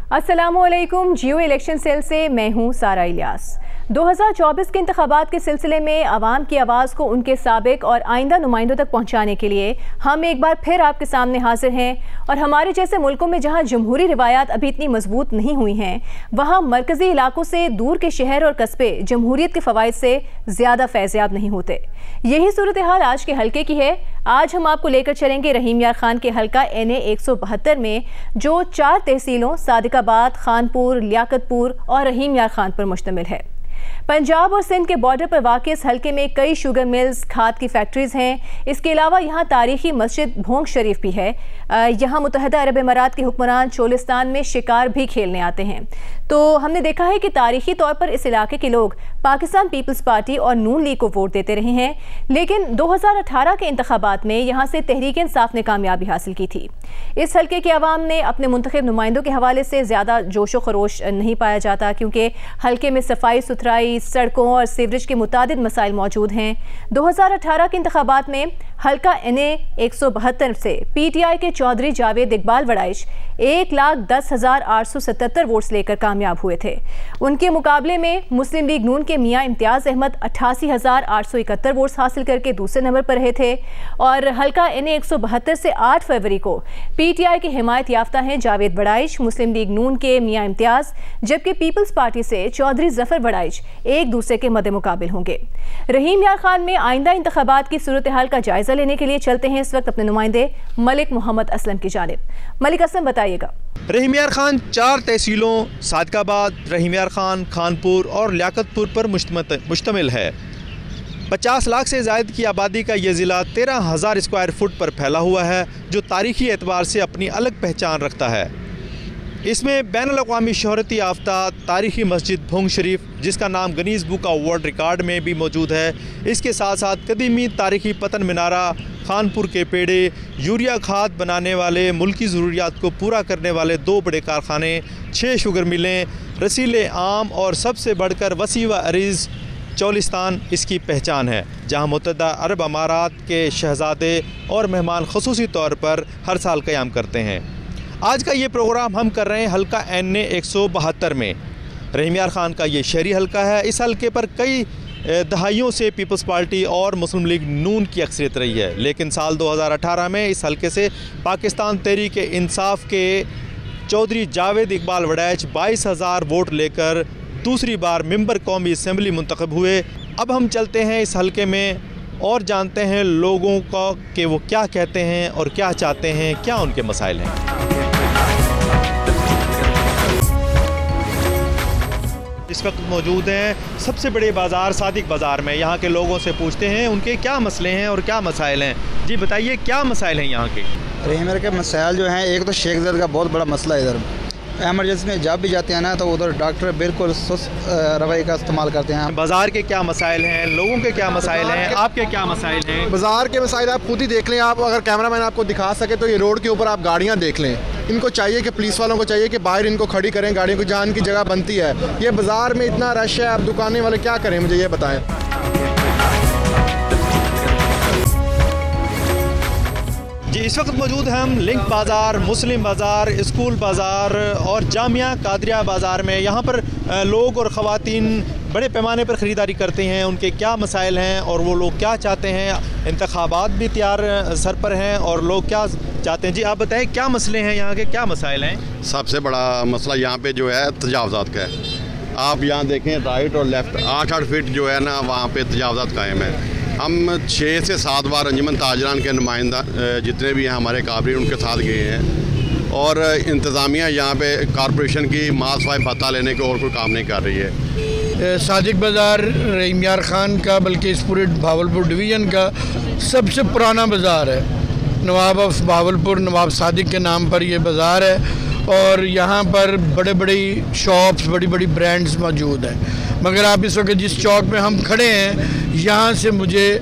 अस्सलामुअलैकुम। जियो election cell से मैं हूं सारा इलियास। 2024 के इंतखाबात के सिलसिले में आवाम की आवाज़ को उनके साबिक और आइंदा नुमाइंदों तक पहुंचाने के लिए हम एक बार फिर आपके सामने हाजिर हैं। और हमारे जैसे मुल्कों में जहां जमहूरी रिवायात अभी इतनी मजबूत नहीं हुई हैं, वहां मरकज़ी इलाकों से दूर के शहर और कस्बे जमहूरियत के फ़वाइद से ज़्यादा फैज़याब नहीं होते। यही सूरत हाल आज के हल्के की है। आज हम आपको लेकर चलेंगे रहीम यार खान के हल्का NA 172 में, जो 4 तहसीलों सादिकाबाद, खानपुर, लियाकतपुर और रहीम यार खान पर मुश्तमिल है। पंजाब और सिंध के बॉर्डर पर वाक़ इस हल्के में कई शुगर मिल्स, खाद की फैक्ट्रीज़ हैं। इसके अलावा यहाँ तारीखी मस्जिद भोंग शरीफ भी है। यहाँ मुत्तहदा अरब अमारात के हुक्मरान चोलिस्तान में शिकार भी खेलने आते हैं। तो हमने देखा है कि तारीखी तौर पर इस इलाके के लोग पाकिस्तान पीपल्स पार्टी और नून लीग को वोट देते रहे हैं, लेकिन 2018 के इंतखाबात में यहाँ से तहरीक इंसाफ ने कामयाबी हासिल की थी। इस हल्के के अवाम ने अपने मुंतखब नुमाइंदों के हवाले से ज़्यादा जोशो खरोश नहीं पाया जाता, क्योंकि हल्के में सफाई सुथराई, सड़कों और सीवरेज के मुतादिद मसाइल मौजूद हैं। 2018 के इंतखाबात में हल्का NA 172 से PTI के चौधरी जावेद इकबाल वड़ाइश 1,10,877 वोट्स लेकर कामयाब हुए थे। उनके मुकाबले में मुस्लिम लीग नून के मियां इम्तियाज़ अहमद 88,871 वोट्स हासिल करके दूसरे नंबर पर रहे थे। और हल्का NA 172 से 8 फरवरी को PTI के हिमायत याफ्ता हैं जावेद वड़ाइश, मुस्लिम लीग नून के मियां इम्तियाज़, जबकि पीपल्स पार्टी से चौधरी जफर वड़ाइश एक दूसरे के मद्दे मुकाबिल होंगे। रहीम यार खान में आइंदा इंतखाबात की सूरत हाल का जायजा लेने के लिए चलते हैं इस वक्त अपने नुमाइंदे मलिक मोहम्मद असलम की जानिब। मलिक असलम, बताइएगा। रहीम यार खान 4 तहसीलों सादिकाबाद, रहीम यार खान, खानपुर और लियाकतपुर पर मुश्तमिल है। 50 लाख से ज़ायद की आबादी का ये ज़िला 13,000 स्क्वायर फुट पर फैला हुआ है, जो तारीख़ी एतबार से अपनी अलग पहचान रखता है। इसमें बैनुल-अक़वामी शोहरत याफ्ता तारीख़ी मस्जिद भोंग शरीफ, जिसका नाम Guinness book of world record में भी मौजूद है, इसके साथ साथ कदीमी तारीख़ी पतन मीनारा, खानपुर के पेड़े, यूरिया खाद बनाने वाले, मुल्की ज़रूरियात को पूरा करने वाले 2 बड़े कारखाने, 6 शुगर मिलें, रसीले आम और सबसे बढ़कर वसी व अरीज़ चोलिस्तान इसकी पहचान है, जहाँ मुत्तहदा अरब अमारात के शहज़ादे और मेहमान ख़ुसूसी तौर पर हर साल क़याम करते हैं। आज का ये प्रोग्राम हम कर रहे हैं हल्का NA 172 में। रहीम यार खान का ये शहरी हल्का है। इस हल्के पर कई दहाइयों से पीपल्स पार्टी और मुस्लिम लीग नून की अक्सरियत रही है, लेकिन साल 2018 में इस हल्के से पाकिस्तान तहरीक इंसाफ के चौधरी जावेद इकबाल वड़ाइश 22,000 वोट लेकर दूसरी बार मेंबर कौमी असम्बली मुंतखब हुए। अब हम चलते हैं इस हल्के में और जानते हैं लोगों का कि वो क्या कहते हैं और क्या चाहते हैं, क्या उनके मसाइल हैं। इस वक्त मौजूद हैं सबसे बड़े बाज़ार सादिक बाज़ार में। यहाँ के लोगों से पूछते हैं उनके क्या मसले हैं और क्या मसाइल हैं। जी बताइए, क्या मसाइल हैं यहाँ के? रहीम के मसाइल जो हैं, एक तो शेख ज़द का बहुत बड़ा मसला है। इधर एमरजेंसी में जब भी जाते हैं ना, तो उधर डॉक्टर बिल्कुल सुस्त रवैये का इस्तेमाल करते हैं। बाज़ार के क्या मसाइल हैं, लोगों के क्या मसाइल हैं, आपके क्या मसाइल हैं? बाज़ार के मसाइल आप खुद ही देख लें। आप अगर कैमरामैन आपको दिखा सके तो ये रोड के ऊपर आप गाड़ियाँ देख लें। इनको चाहिए कि पुलिस वालों को चाहिए कि बाहर इनको खड़ी करें गाड़ियों को, जहाँ इनकी जगह बनती है। ये बाज़ार में इतना रश है, आप दुकानें वाले क्या करें, मुझे ये बताएं। जी इस वक्त मौजूद हैं हम लिंक बाज़ार, मुस्लिम बाज़ार, स्कूल बाज़ार और जामिया कादरिया बाज़ार में। यहाँ पर लोग और ख़वातीन बड़े पैमाने पर ख़रीदारी करते हैं। उनके क्या मसाइल हैं और वो लोग क्या चाहते हैं। इंतखाबात भी तैयार सर पर हैं और लोग क्या चाहते हैं। जी आप बताएं, क्या मसले हैं यहाँ के, क्या मसाइल हैं? सबसे बड़ा मसला यहाँ पे जो है तजावज़ात का है। आप यहाँ देखें राइट और लेफ़्ट 8-8 फीट जो है ना, वहाँ पे तजावज़ात कायम है। हम 6 से 7 बार अंजुमन ताजरान के नुमाइंदा जितने भी हैं हमारे काबरी, उनके साथ गए हैं। और इंतज़ामिया यहाँ पे कॉरपोरेशन की माल सफाई भत्ता लेने को और कोई काम नहीं कर रही है। सादिक बाज़ार रहीम यार खान का, बल्कि इस पूरे भावलपुर डिवीज़न का सबसे पुराना बाज़ार है। नवाब ऑफ भावलपुर, नवाब सादिक के नाम पर ये बाज़ार है। और यहाँ पर बड़े बड़ी शॉप्स, बड़ी बड़ी ब्रांड्स मौजूद हैं। मगर आप इस वक्त जिस चौक में हम खड़े हैं, यहाँ से मुझे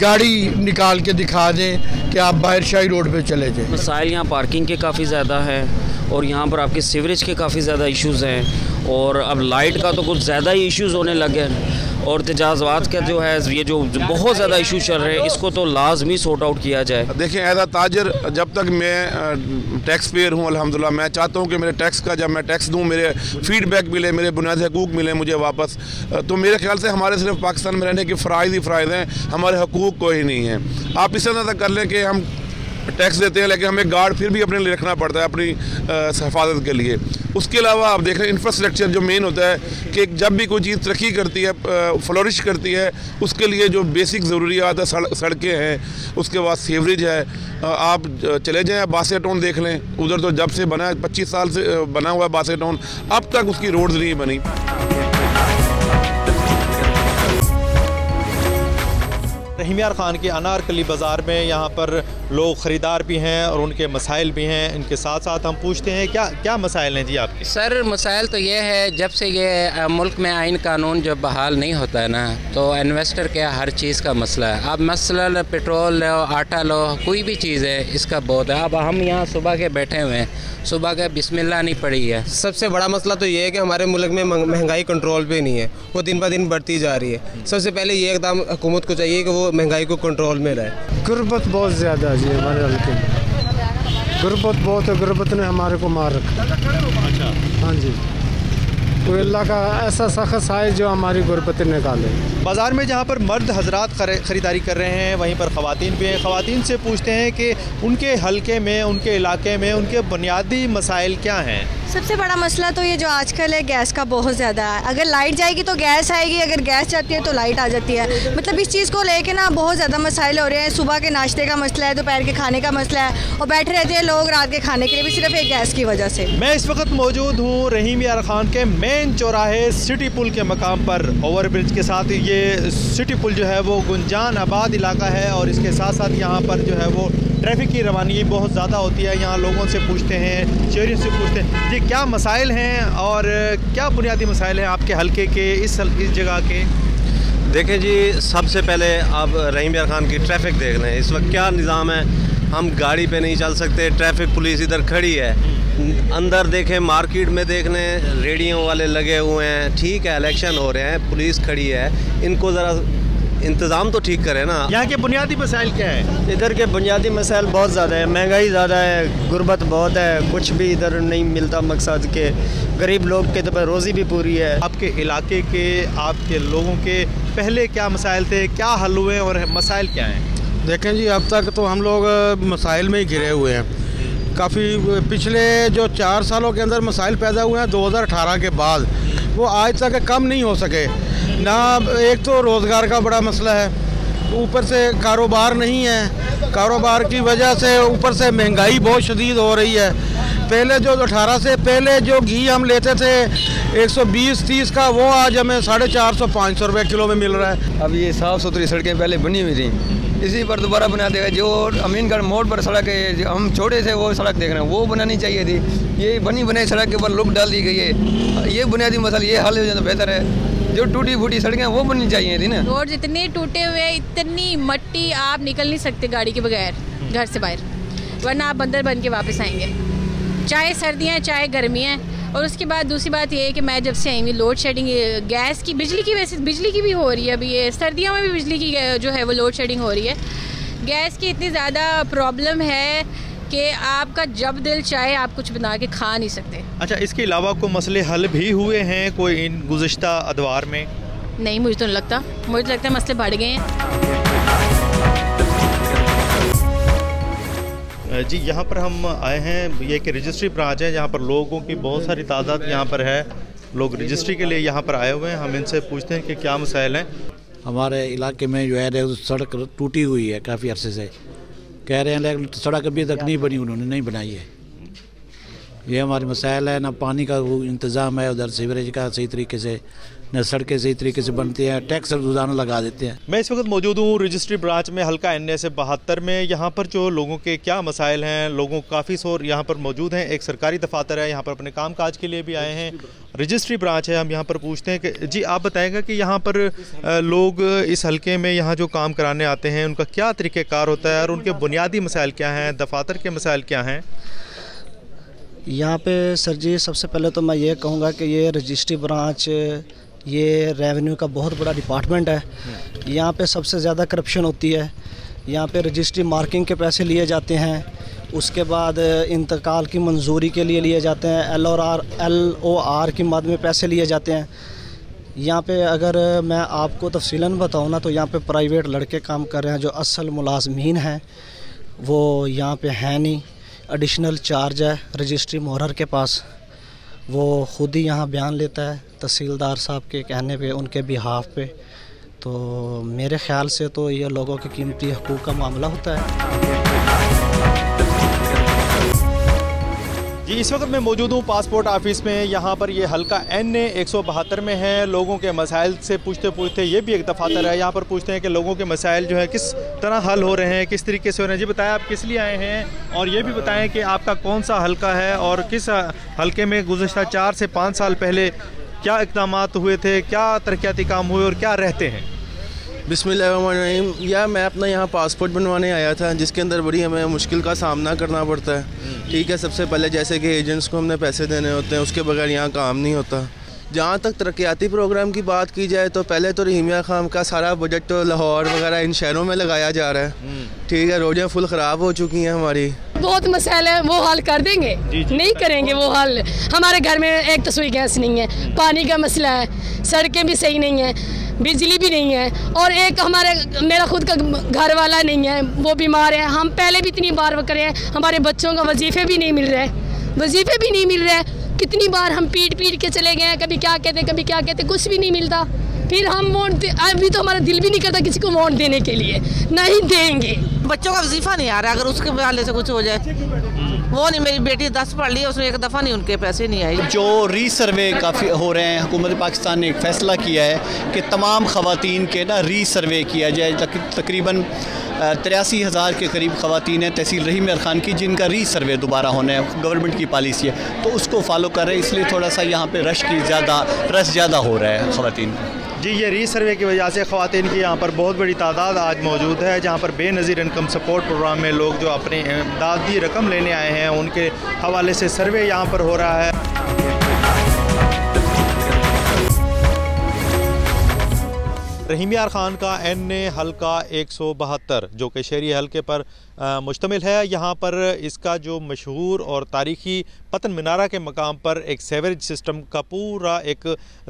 गाड़ी निकाल के दिखा दें कि आप बाहर शाही रोड पे चले जाएं। मसाइल यहाँ पार्किंग के काफ़ी ज़्यादा है और यहाँ पर आपके सीवरेज के काफ़ी ज़्यादा इश्यूज़ हैं और अब लाइट का तो कुछ ज़्यादा ही इश्यूज़ होने लगे हैं। और तजाज़ुज़ात का जो है ये जो बहुत ज़्यादा इशू चल रहे हैं, इसको तो लाजमी सॉर्ट आउट किया जाए। देखिए एज अ ताजर, जब तक मैं टैक्स पेयर हूँ अल्हम्दुलिल्लाह, मैं चाहता हूँ कि मेरे टैक्स का जब मैं टैक्स दूँ मेरे फीडबैक मिले, मेरे बुनियादी हकूक़ मिले मुझे वापस। तो मेरे ख्याल से हमारे सिर्फ पाकिस्तान में रहने के फ़राइज़ ही फ़राइज़ हैं, हमारे हकूक़ कोई नहीं है। आप इस तरह कर लें कि हम टैक्स देते हैं लेकिन हमें गार्ड फिर भी अपने लिए रखना पड़ता है अपनी हिफाजत के लिए। उसके अलावा आप देख रहे हैं इंफ्रास्ट्रक्चर जो मेन होता है कि जब भी कोई चीज़ तरक्की करती है, फ्लोरिश करती है, उसके लिए जो बेसिक ज़रूरियात है, सड़कें हैं, उसके बाद सीवरेज है। आप चले जाएँ बासेट टाउन देख लें, उधर तो जब से बना है 25 साल से बना हुआ है बासेट टाउन, अब तक उसकी रोड्स नहीं बनी। रहीम यार ख़ान के अनारकली बाज़ार में यहाँ पर लोग ख़रीदार भी हैं और उनके मसाइल भी हैं। इनके साथ साथ हम पूछते हैं क्या मसाइल हैं जी आपके? सर मसाइल तो ये है, जब से ये मुल्क में आइन कानून जब बहाल नहीं होता है ना, तो इन्वेस्टर के हर चीज़ का मसला है। अब मसला पेट्रोल लो, आटा लो, कोई भी चीज़ है, इसका बहुत है। अब हम यहाँ सुबह के बैठे हुए हैं, सुबह के बिस्मिल्लाह नहीं पड़ी है। सबसे बड़ा मसला तो ये है कि हमारे मुल्क में महंगाई कंट्रोल पे नहीं है, वो दिन ब दिन बढ़ती जा रही है। सबसे पहले ये एकदम हुकूमत को चाहिए कि वो महंगाई को कंट्रोल में रहे। गुर्बत बहुत ज़्यादा जी हमारे हल्के में, गुर्बत बहुत है, गुर्बत ने हमारे को मार रखा। अच्छा, हाँ जी, तो अल्लाह का ऐसा सख्त आए जो हमारी गुर्बत निकाले। बाज़ार में जहाँ पर मर्द हजरात ख़रीदारी कर रहे हैं, वहीं पर ख़वातीन भी हैं। ख़वातीन से पूछते हैं कि उनके हलके में, उनके इलाके में उनके बुनियादी मसाइल क्या हैं। सबसे बड़ा मसला तो ये जो आजकल है गैस का बहुत ज़्यादा है। अगर लाइट जाएगी तो गैस आएगी, अगर गैस जाती है तो लाइट आ जाती है। मतलब इस चीज़ को लेके ना बहुत ज़्यादा मसाइल हो रहे हैं। सुबह के नाश्ते का मसला है, दोपहर के खाने का मसला है, और बैठे रहते हैं लोग रात के खाने के लिए भी सिर्फ एक गैस की वजह से। मैं इस वक्त मौजूद हूँ रहीम यार ख़ान के मेन चौराहे सिटी पुल के मकाम पर। ओवर ब्रिज के साथ ये सिटी पुल जो है वो गुंजान आबाद इलाका है, और इसके साथ साथ यहाँ पर जो है वो ट्रैफिक की रवानगी बहुत ज़्यादा होती है। यहाँ लोगों से पूछते हैं, शहरियों से पूछते हैं जी क्या मसाइल हैं और क्या बुनियादी मसाइल हैं आपके हलके के, इस जगह के। देखें जी, सबसे पहले आप रहीम यार ख़ान की ट्रैफिक देख लें। इस वक्त क्या निज़ाम है, हम गाड़ी पे नहीं चल सकते, ट्रैफिक पुलिस इधर खड़ी है। अंदर देखें, मार्केट में देख लें, रेडियो वाले लगे हुए हैं। ठीक है, इलेक्शन हो रहे हैं, पुलिस खड़ी है, इनको ज़रा इंतज़ाम तो ठीक करें ना। यहाँ के बुनियादी मसाइल क्या है? इधर के बुनियादी मसाइल बहुत ज़्यादा है, महंगाई ज़्यादा है, गुर्बत बहुत है, कुछ भी इधर नहीं मिलता मकसद के। गरीब लोग के तो रोज़ी भी पूरी है। आपके इलाके के, आपके लोगों के पहले क्या मसाइल थे, क्या हल हुए और मसाइल क्या हैं? देखें जी, अब तक तो हम लोग मसाइल में ही घिरे हुए हैं। काफ़ी पिछले जो 4 सालों के अंदर मसाइल पैदा हुए हैं 2018 के बाद, वो आज तक कम नहीं हो सके ना। एक तो रोज़गार का बड़ा मसला है, ऊपर से कारोबार नहीं है, कारोबार की वजह से ऊपर से महंगाई बहुत शदीद हो रही है। पहले जो 18 से पहले जो घी हम लेते थे 120-30 का, वो आज हमें 450-500 रुपये किलो में मिल रहा है। अब ये साफ़ सुथरी सड़कें पहले बनी हुई थी, इसी पर दोबारा बना देगा। जो अमीनगढ़ मोड़ पर सड़क है, हम छोटे से वो सड़क देख रहे हैं, वो बनानी चाहिए थी। ये बनी बनाई सड़क के ऊपर लुक डाल दी गई है। ये बुनियादी मसला ये हल हो जाए तो बेहतर है। जो टूटी फूटी सड़कें वो बननी चाहिए थी ना। रोड इतने टूटे हुए, इतनी मट्टी, आप निकल नहीं सकते गाड़ी के बगैर घर से बाहर, वरना आप बंदर बन के वापस आएंगे, चाहे सर्दियाँ चाहे गर्मियाँ। और उसके बाद दूसरी बात ये है कि मैं जब से आई हुई, लोड शेडिंग गैस की, बिजली की, वैसे बिजली की भी हो रही है। अभी ये सर्दियों में भी बिजली की जो है वो लोड शेडिंग हो रही है। गैस की इतनी ज़्यादा प्रॉब्लम है कि आपका जब दिल चाहे आप कुछ बना के खा नहीं सकते। अच्छा, इसके अलावा कोई मसले हल भी हुए हैं कोई इन गुज़िश्ता अदवार में? नहीं, मुझे तो नहीं लगता। मुझे तो लगता है मसले बढ़ गए हैं। जी, यहाँ पर हम आए हैं, ये एक रजिस्ट्री ब्रांच है जहाँ पर लोगों की बहुत सारी तादाद यहाँ पर है। लोग रजिस्ट्री के लिए यहाँ पर आए हुए हैं। हम इनसे पूछते हैं कि क्या मसाइल हैं। हमारे इलाके में जो है सड़क टूटी हुई है काफ़ी अरसे से, कह रहे हैं, लेकिन सड़क अभी तक नहीं बनी, उन्होंने नहीं बनाई है। ये हमारे मसाइल है, ना पानी का इंतज़ाम है, उधर सीवरेज का सही तरीके से, न सड़कें सही तरीके से बनती हैं, टैक्स रोज़ाना लगा देते हैं। मैं इस वक्त मौजूद हूँ रजिस्ट्री ब्रांच में, हल्का NA से 72 में। यहाँ पर जो लोगों के क्या मसाइल हैं, लोगों काफ़ी शोर यहाँ पर मौजूद हैं। एक सरकारी दफातर है, यहाँ पर अपने काम काज के लिए भी आए हैं। रजिस्ट्री ब्रांच है, हम यहाँ पर पूछते हैं कि जी आप बताएगा कि यहाँ पर लोग इस हल्के में यहाँ जो काम कराने आते हैं उनका क्या तरीक़ेकार होता है और उनके बुनियादी मसाइल क्या हैं, दफातर के मसाइल क्या हैं? यहाँ पे सर जी सबसे पहले तो मैं ये कहूँगा कि ये रजिस्ट्री ब्रांच ये रेवेन्यू का बहुत बड़ा डिपार्टमेंट है। यहाँ पे सबसे ज़्यादा करप्शन होती है। यहाँ पे रजिस्ट्री मार्किंग के पैसे लिए जाते हैं, उसके बाद इंतकाल की मंजूरी के लिए जाते हैं, LOR की मद में पैसे लिए जाते हैं। यहाँ पे अगर मैं आपको तफसीलन बताऊँ ना, तो यहाँ पे प्राइवेट लड़के काम कर रहे हैं, जो असल मुलाजमीन हैं वो यहाँ पे हैं नहीं। एडिशनल चार्ज है रजिस्ट्री मोहर के पास, वो ख़ुद ही यहाँ बयान लेता है तहसीलदार साहब के कहने पे, उनके बिहाफ पे। तो मेरे ख़्याल से तो ये लोगों के कीमती हकूक़ का मामला होता है। जी, इस वक्त मैं मौजूद हूँ पासपोर्ट ऑफिस में। यहाँ पर ये हल्का NA 172 में है। लोगों के मसाइल से पूछते पूछते ये भी एक दफातर है, यहाँ पर पूछते हैं कि लोगों के मसाइल जो है किस तरह हल हो रहे हैं, किस तरीके से हो रहे हैं। जी बताएं, आप किस लिए आए हैं और ये भी बताएं कि आपका कौन सा हल्का है और किस हल्के में गुज़श्ता 4 से 5 साल पहले क्या इक़दामात हुए थे, क्या तरक्याती काम हुए और क्या रहते हैं। बिस्मिल्लाहिर्रहमानिर्रहीम। या मैं अपना यहाँ पासपोर्ट बनवाने आया था, जिसके अंदर बड़ी हमें मुश्किल का सामना करना पड़ता है। ठीक है, सबसे पहले जैसे कि एजेंट्स को हमने पैसे देने होते हैं, उसके बगैर यहाँ काम नहीं होता। जहाँ तक तरक्याती प्रोग्राम की बात की जाए तो पहले तो रहीम यार खान का सारा बजट तो लाहौर वगैरह इन शहरों में लगाया जा रहा है। ठीक है, रोडें फुल ख़राब हो चुकी हैं हमारी। बहुत मसाइल है, वो हल कर देंगे। नहीं करेंगे वो हल। हमारे घर में एक तस्वीर गैस नहीं है, पानी का मसला है, सड़कें भी सही नहीं है, बिजली भी नहीं है, और एक मेरा खुद का घर वाला नहीं है, वो बीमार है। हम पहले भी इतनी बार वो करे हैं, हमारे बच्चों का वजीफ़े भी नहीं मिल रहे हैं, कितनी बार हम पीट के चले गए हैं, कभी क्या कहते कुछ भी नहीं मिलता। फिर हम वोट, अभी तो हमारा दिल भी नहीं करता किसी को वोट देने के लिए, नहीं देंगे। बच्चों का वजीफा नहीं आ रहा, अगर उसके वाले से कुछ हो जाए। वो नहीं, मेरी बेटी 10 पढ़ ली है, उसमें एक दफ़ा नहीं उनके पैसे नहीं आए। जो रीसर्वे काफ़ी हो रहे हैं, हुकूमत पाकिस्तान ने एक फ़ैसला किया है कि तमाम ख़वातीन के ना रीसर्वे किया जाए। तकरीबन 83,000 के करीब ख़वातीन हैं तहसील रहीम यार खान की, जिनका रीसर्वे दोबारा होना है, गवर्नमेंट की पॉलिसी है, तो उसको फॉलो कर रहे हैं। इसलिए थोड़ा सा यहाँ पे रश ज़्यादा हो रहा है ख़वातीन। जी, ये रीसर्वे की वजह से ख़वातीन की यहाँ पर बहुत बड़ी तादाद आज मौजूद है, जहाँ पर बेनज़ीर इनकम सपोर्ट प्रोग्राम में लोग जो अपने इमदादी रकम लेने आए हैं, उनके हवाले से सर्वे यहाँ पर हो रहा है। रहीम यार खान का NA हल्का 172 जो कि शहरी हल्के पर मुश्तमिल है। यहाँ पर इसका जो मशहूर और तारीख़ी पतन मीनारा के मकाम पर एक सेवरेज सिस्टम का पूरा एक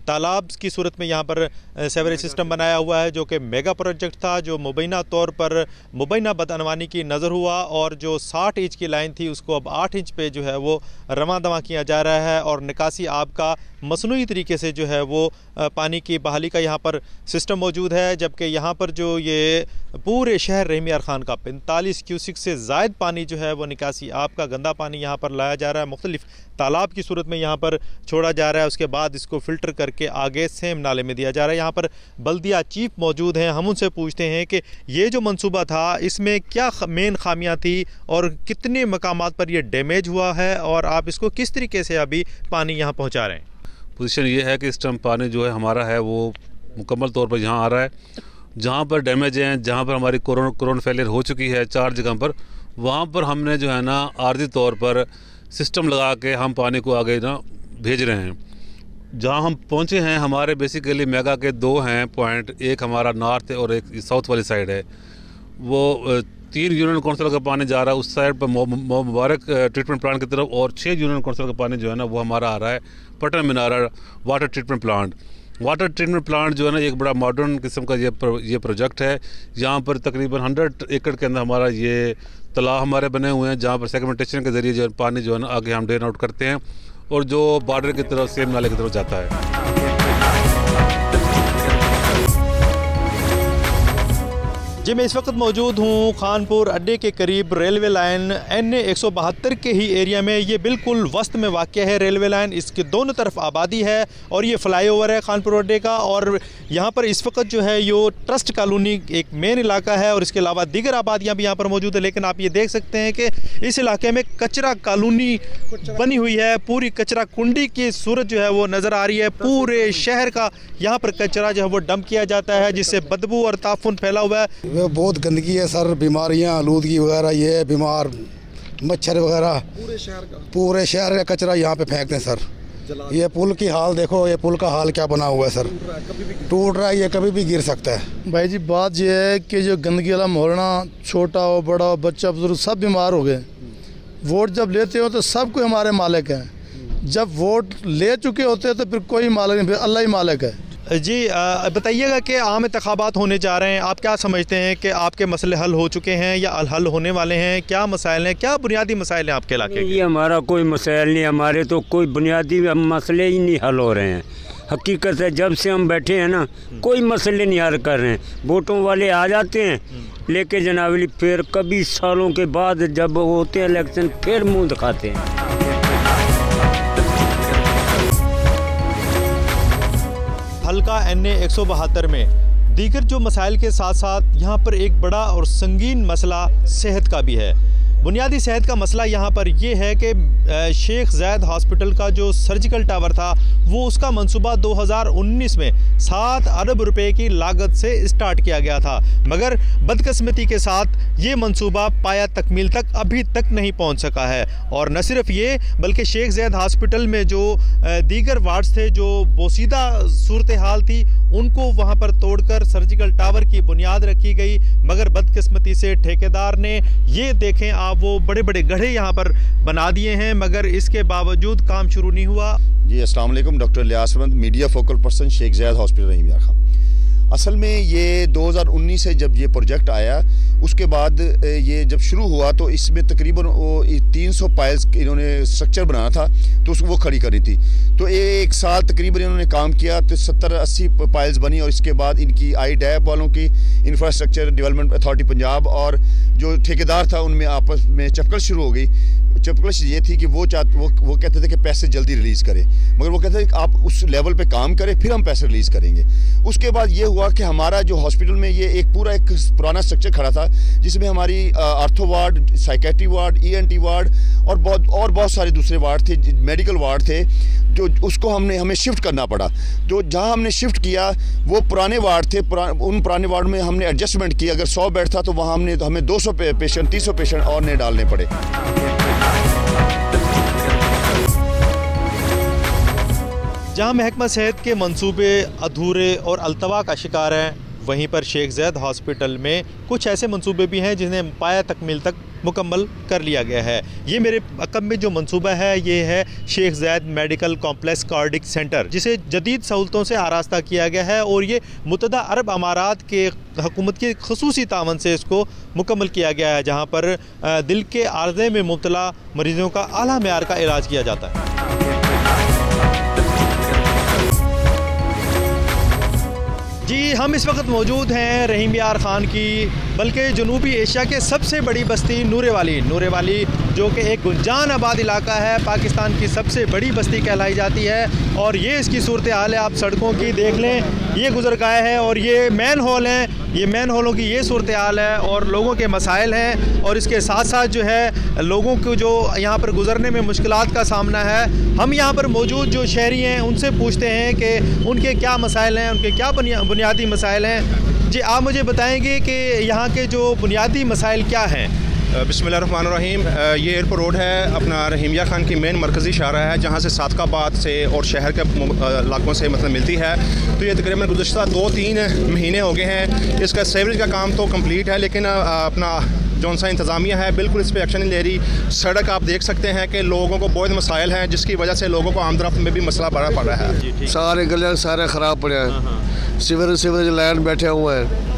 तालाब की सूरत में यहाँ पर सेवरेज सिस्टम बनाया हुआ है, जो कि मेगा प्रोजेक्ट था, जो मुबैना तौर पर मुबैना बदअनवानी की नज़र हुआ, और जो 60 इंच की लाइन थी उसको अब 8 इंच पे जो है वो रवां दवा किया जा रहा है, और निकासी आब का मसनूई तरीके से जो है वो पानी की बहाली का यहाँ पर सिस्टम मौजूद है। जबकि यहाँ पर जो ये पूरे शहर रहीम यार खान का 45 क्यूसिक से ज़ायद पानी जो है वो निकासी आब का गंदा पानी यहाँ पर लाया जा रहा है, मुख्तलिफ तालाब की सूरत में यहाँ पर छोड़ा जा रहा है, उसके बाद इसको फ़िल्टर करके आगे सेम नाले में दिया जा रहा है। यहाँ पर बल्दिया चीफ मौजूद हैं, हम उनसे पूछते हैं कि ये जो मंसूबा था इसमें क्या मेन खामियाँ थी और कितने मकामात पर ये डैमेज हुआ है, और आप इसको किस तरीके से अभी पानी यहाँ पहुँचा रहे हैं। पोजीशन ये है कि इस टाइम पानी जो है हमारा है वो मुकम्मल तौर पर यहाँ आ रहा है। जहाँ पर डैमेज हैं, जहाँ पर हमारी कोरोना फेलियर हो चुकी है 4 जगह पर, वहाँ पर हमने जो है ना आर्जी तौर पर सिस्टम लगा के हम पानी को आगे ना भेज रहे हैं। जहाँ हम पहुँचे हैं, हमारे बेसिकली मेगा के 2 हैं पॉइंट, एक हमारा नॉर्थ है और एक साउथ वाली साइड है। वो 3 यूनियन काउंसिल का पानी जा रहा है उस साइड पर मुबारक ट्रीटमेंट प्लांट की तरफ, और 6 यूनियन काउंसिल का पानी जो है ना वो हमारा आ रहा है Patan Minara water treatment plant. Water treatment plant जो है ना एक बड़ा मॉडर्न किस्म का ये प्रोजेक्ट है। यहाँ पर तकरीबन 100 एकड़ के अंदर हमारा ये तालाब हमारे बने हुए हैं, जहाँ पर सेगमेंटेशन के ज़रिए जो पानी जो है ना आगे हम ड्रेन आउट करते हैं, और जो बॉर्डर की तरफ सेम नाले की तरफ जाता है। जी, मैं इस वक्त मौजूद हूँ खानपुर अड्डे के करीब रेलवे लाइन NA 172 के ही एरिया में। ये बिल्कुल वस्त में वाक़या है रेलवे लाइन, इसके दोनों तरफ आबादी है और ये फ्लाईओवर है खानपुर अड्डे का। और यहाँ पर इस वक्त जो है यो ट्रस्ट कॉलोनी एक मेन इलाका है, और इसके अलावा दीगर आबादियाँ भी यहाँ पर मौजूद है। लेकिन आप ये देख सकते हैं कि इस इलाके में कचरा कॉलोनी बनी हुई है, पूरी कचरा कुंडी की सूरत जो है वो नज़र आ रही है। पूरे शहर का यहाँ पर कचरा जो है वो डंप किया जाता है, जिससे बदबू और ताफुन फैला हुआ है। वो बहुत गंदगी है सर, बीमारियां, आलूदगी वगैरह, ये बीमार मच्छर वगैरह, पूरे शहर का कचरा यहाँ पे फेंकते हैं सर। ये पुल की हाल देखो, ये पुल का हाल क्या बना हुआ है सर, टूट रहा है, ये कभी भी गिर सकता है। भाई जी बात ये है कि जो गंदगी वाला माहौल ना, छोटा हो बड़ा हो बच्चा बुजुर्ग सब बीमार हो गए। वोट जब लेते हो तो सब कोई हमारे मालिक हैं, जब वोट ले चुके होते हैं तो फिर कोई मालिक नहीं, फिर अल्लाह ही मालिक है। जी बताइएगा कि आम इंतखाबात होने जा रहे हैं, आप क्या समझते हैं कि आपके मसले हल हो चुके हैं या हल होने वाले हैं? क्या मसाइल हैं, क्या बुनियादी मसाइल हैं आपके इलाके के? ये हमारा कोई मसाइल नहीं, हमारे तो कोई बुनियादी मसले ही नहीं हल हो रहे हैं। हकीकत है जब से हम बैठे हैं ना, कोई मसले नहीं हल कर रहे हैं। वोटों वाले आ जाते हैं लेके जनाबली, फिर कभी सालों के बाद जब होते हैं इलेक्शन फिर मुँह दिखाते हैं। हल्का NA 172 में दीगर जो मसाइल के साथ साथ यहाँ पर एक बड़ा और संगीन मसला सेहत का भी है। बुनियादी सेहत का मसला यहाँ पर ये है कि शेख ज़ैद हॉस्पिटल का जो सर्जिकल टावर था वो उसका मंसूबा 2019 में 7 अरब रुपए की लागत से स्टार्ट किया गया था, मगर बदकिस्मती के साथ ये मंसूबा पाया तकमील तक अभी तक नहीं पहुँच सका है। और न सिर्फ ये बल्कि शेख ज़ैद हॉस्पिटल में जो दीगर वार्ड्स थे, जो बोसीदा सूरत हाल थी, उनको वहाँ पर तोड़कर सर्जिकल टावर की बुनियाद रखी गई, मगर बदकिस्मती से ठेकेदार ने ये देखें आप वो बड़े बड़े गड्ढे यहाँ पर बना दिए हैं, मगर इसके बावजूद काम शुरू नहीं हुआ। जी अस्सलाम वालेकुम, doctor Liyas Ahmed, media focal person, Sheikh Zayed hospital Rahim Yar Khan. असल में ये 2019 से जब ये प्रोजेक्ट आया, उसके बाद ये जब शुरू हुआ तो इसमें तकरीबन 300 पाइल्स इन्होंने स्ट्रक्चर बनाना था, तो वो खड़ी करी थी। तो एक साल तकरीबन इन्होंने काम किया तो 70-80 पाइल्स बनी, और इसके बाद इनकी IDAP वालों की, इंफ्रास्ट्रक्चर डेवलपमेंट अथॉरिटी पंजाब, और जो ठेकेदार था उनमें आपस में चपकल शुरू हो गई। चपकल ये थी कि वो कहते थे कि पैसे जल्दी रिलीज़ करें, मगर वो कहते थे कि आप उस लेवल पे काम करें फिर हम पैसे रिलीज़ करेंगे। उसके बाद ये हुआ कि हमारा जो हॉस्पिटल में ये एक पुराना स्ट्रक्चर खड़ा था, जिसमें हमारी ortho ward, psychiatry ward, ENT ward और बहुत सारे दूसरे वार्ड थे, मेडिकल वार्ड थे, जो उसको हमें शिफ्ट करना पड़ा। तो जहाँ हमने शिफ्ट किया वो पुराने वार्ड थे, उन पुराने वार्ड में हमने एडजस्टमेंट किया। अगर 100 बेड था तो वहाँ हमें 200 पेशेंट, 300 पेशेंट और ने डालने पड़े। जहाँ महकमा सेहत के मंसूबे अधूरे और अल्तवा का शिकार हैं, वहीं पर शेख ज़ैद हॉस्पिटल में कुछ ऐसे मंसूबे भी हैं जिन्हें पाया तकमील तक मुकम्मल कर लिया गया है। ये मेरे अकब में जो मंसूबा है ये है शेख ज़ैद मेडिकल कॉम्प्लेक्स कार्डिक सेंटर, जिसे जदीद सहूलतों से आरास्ता किया गया है, और ये मुत्तहदा अरब अमारात के हुकूमत की खसूसी तावन से इसको मुकम्मल किया गया है, जहाँ पर दिल के आर्ज़े में मुब्तला मरीज़ों का आला मेयार का इलाज किया जाता है। जी हम इस वक्त मौजूद हैं रहीम यार ख़ान की, बल्कि जनूबी एशिया के सबसे बड़ी बस्ती नूरे वाली जो कि एक गुंजान आबाद इलाका है, पाकिस्तान की सबसे बड़ी बस्ती कहलाई जाती है। और ये इसकी सूरत हाल है, आप सड़कों की देख लें, ये गुज़रगाह है और ये मैन हॉल हैं, ये मैन हॉलों की ये सूरत हाल है और लोगों के मसाइल हैं। और इसके साथ साथ जो है लोगों को जो यहाँ पर गुज़रने में मुश्किलात का सामना है, हम यहाँ पर मौजूद जो शहरी हैं उनसे पूछते हैं कि उनके क्या मसाइल हैं, उनके क्या बुनियादी मसाइल हैं। जी आप मुझे बताएंगे कि यहाँ के जो बुनियादी मसाइल क्या हैं? बिस्मिल्लाहिर्रहमानिर्रहीम। ये एयरपोर्ट रोड है अपना रहीम यार खान की मेन मरकज़ी शाहरा है, जहाँ से सादकाबाद से और शहर के इलाकों से मतलब मिलती है। तो ये तकरीबन गुज़श्ता 2-3 महीने हो गए हैं। इसका सीवरेज का काम तो कंप्लीट है, लेकिन अपना जौन सा इंतज़ामिया है बिल्कुल इस पर एक्शन नहीं ले रही। सड़क आप देख सकते हैं कि लोगों को बहुत मसाइल हैं, जिसकी वजह से लोगों को आमदरफ्त में भी मसला बड़ा पड़ रहा है। सारे गले सारे ख़राब पड़े हैं, सीवरेज लाइन बैठे हुए हैं,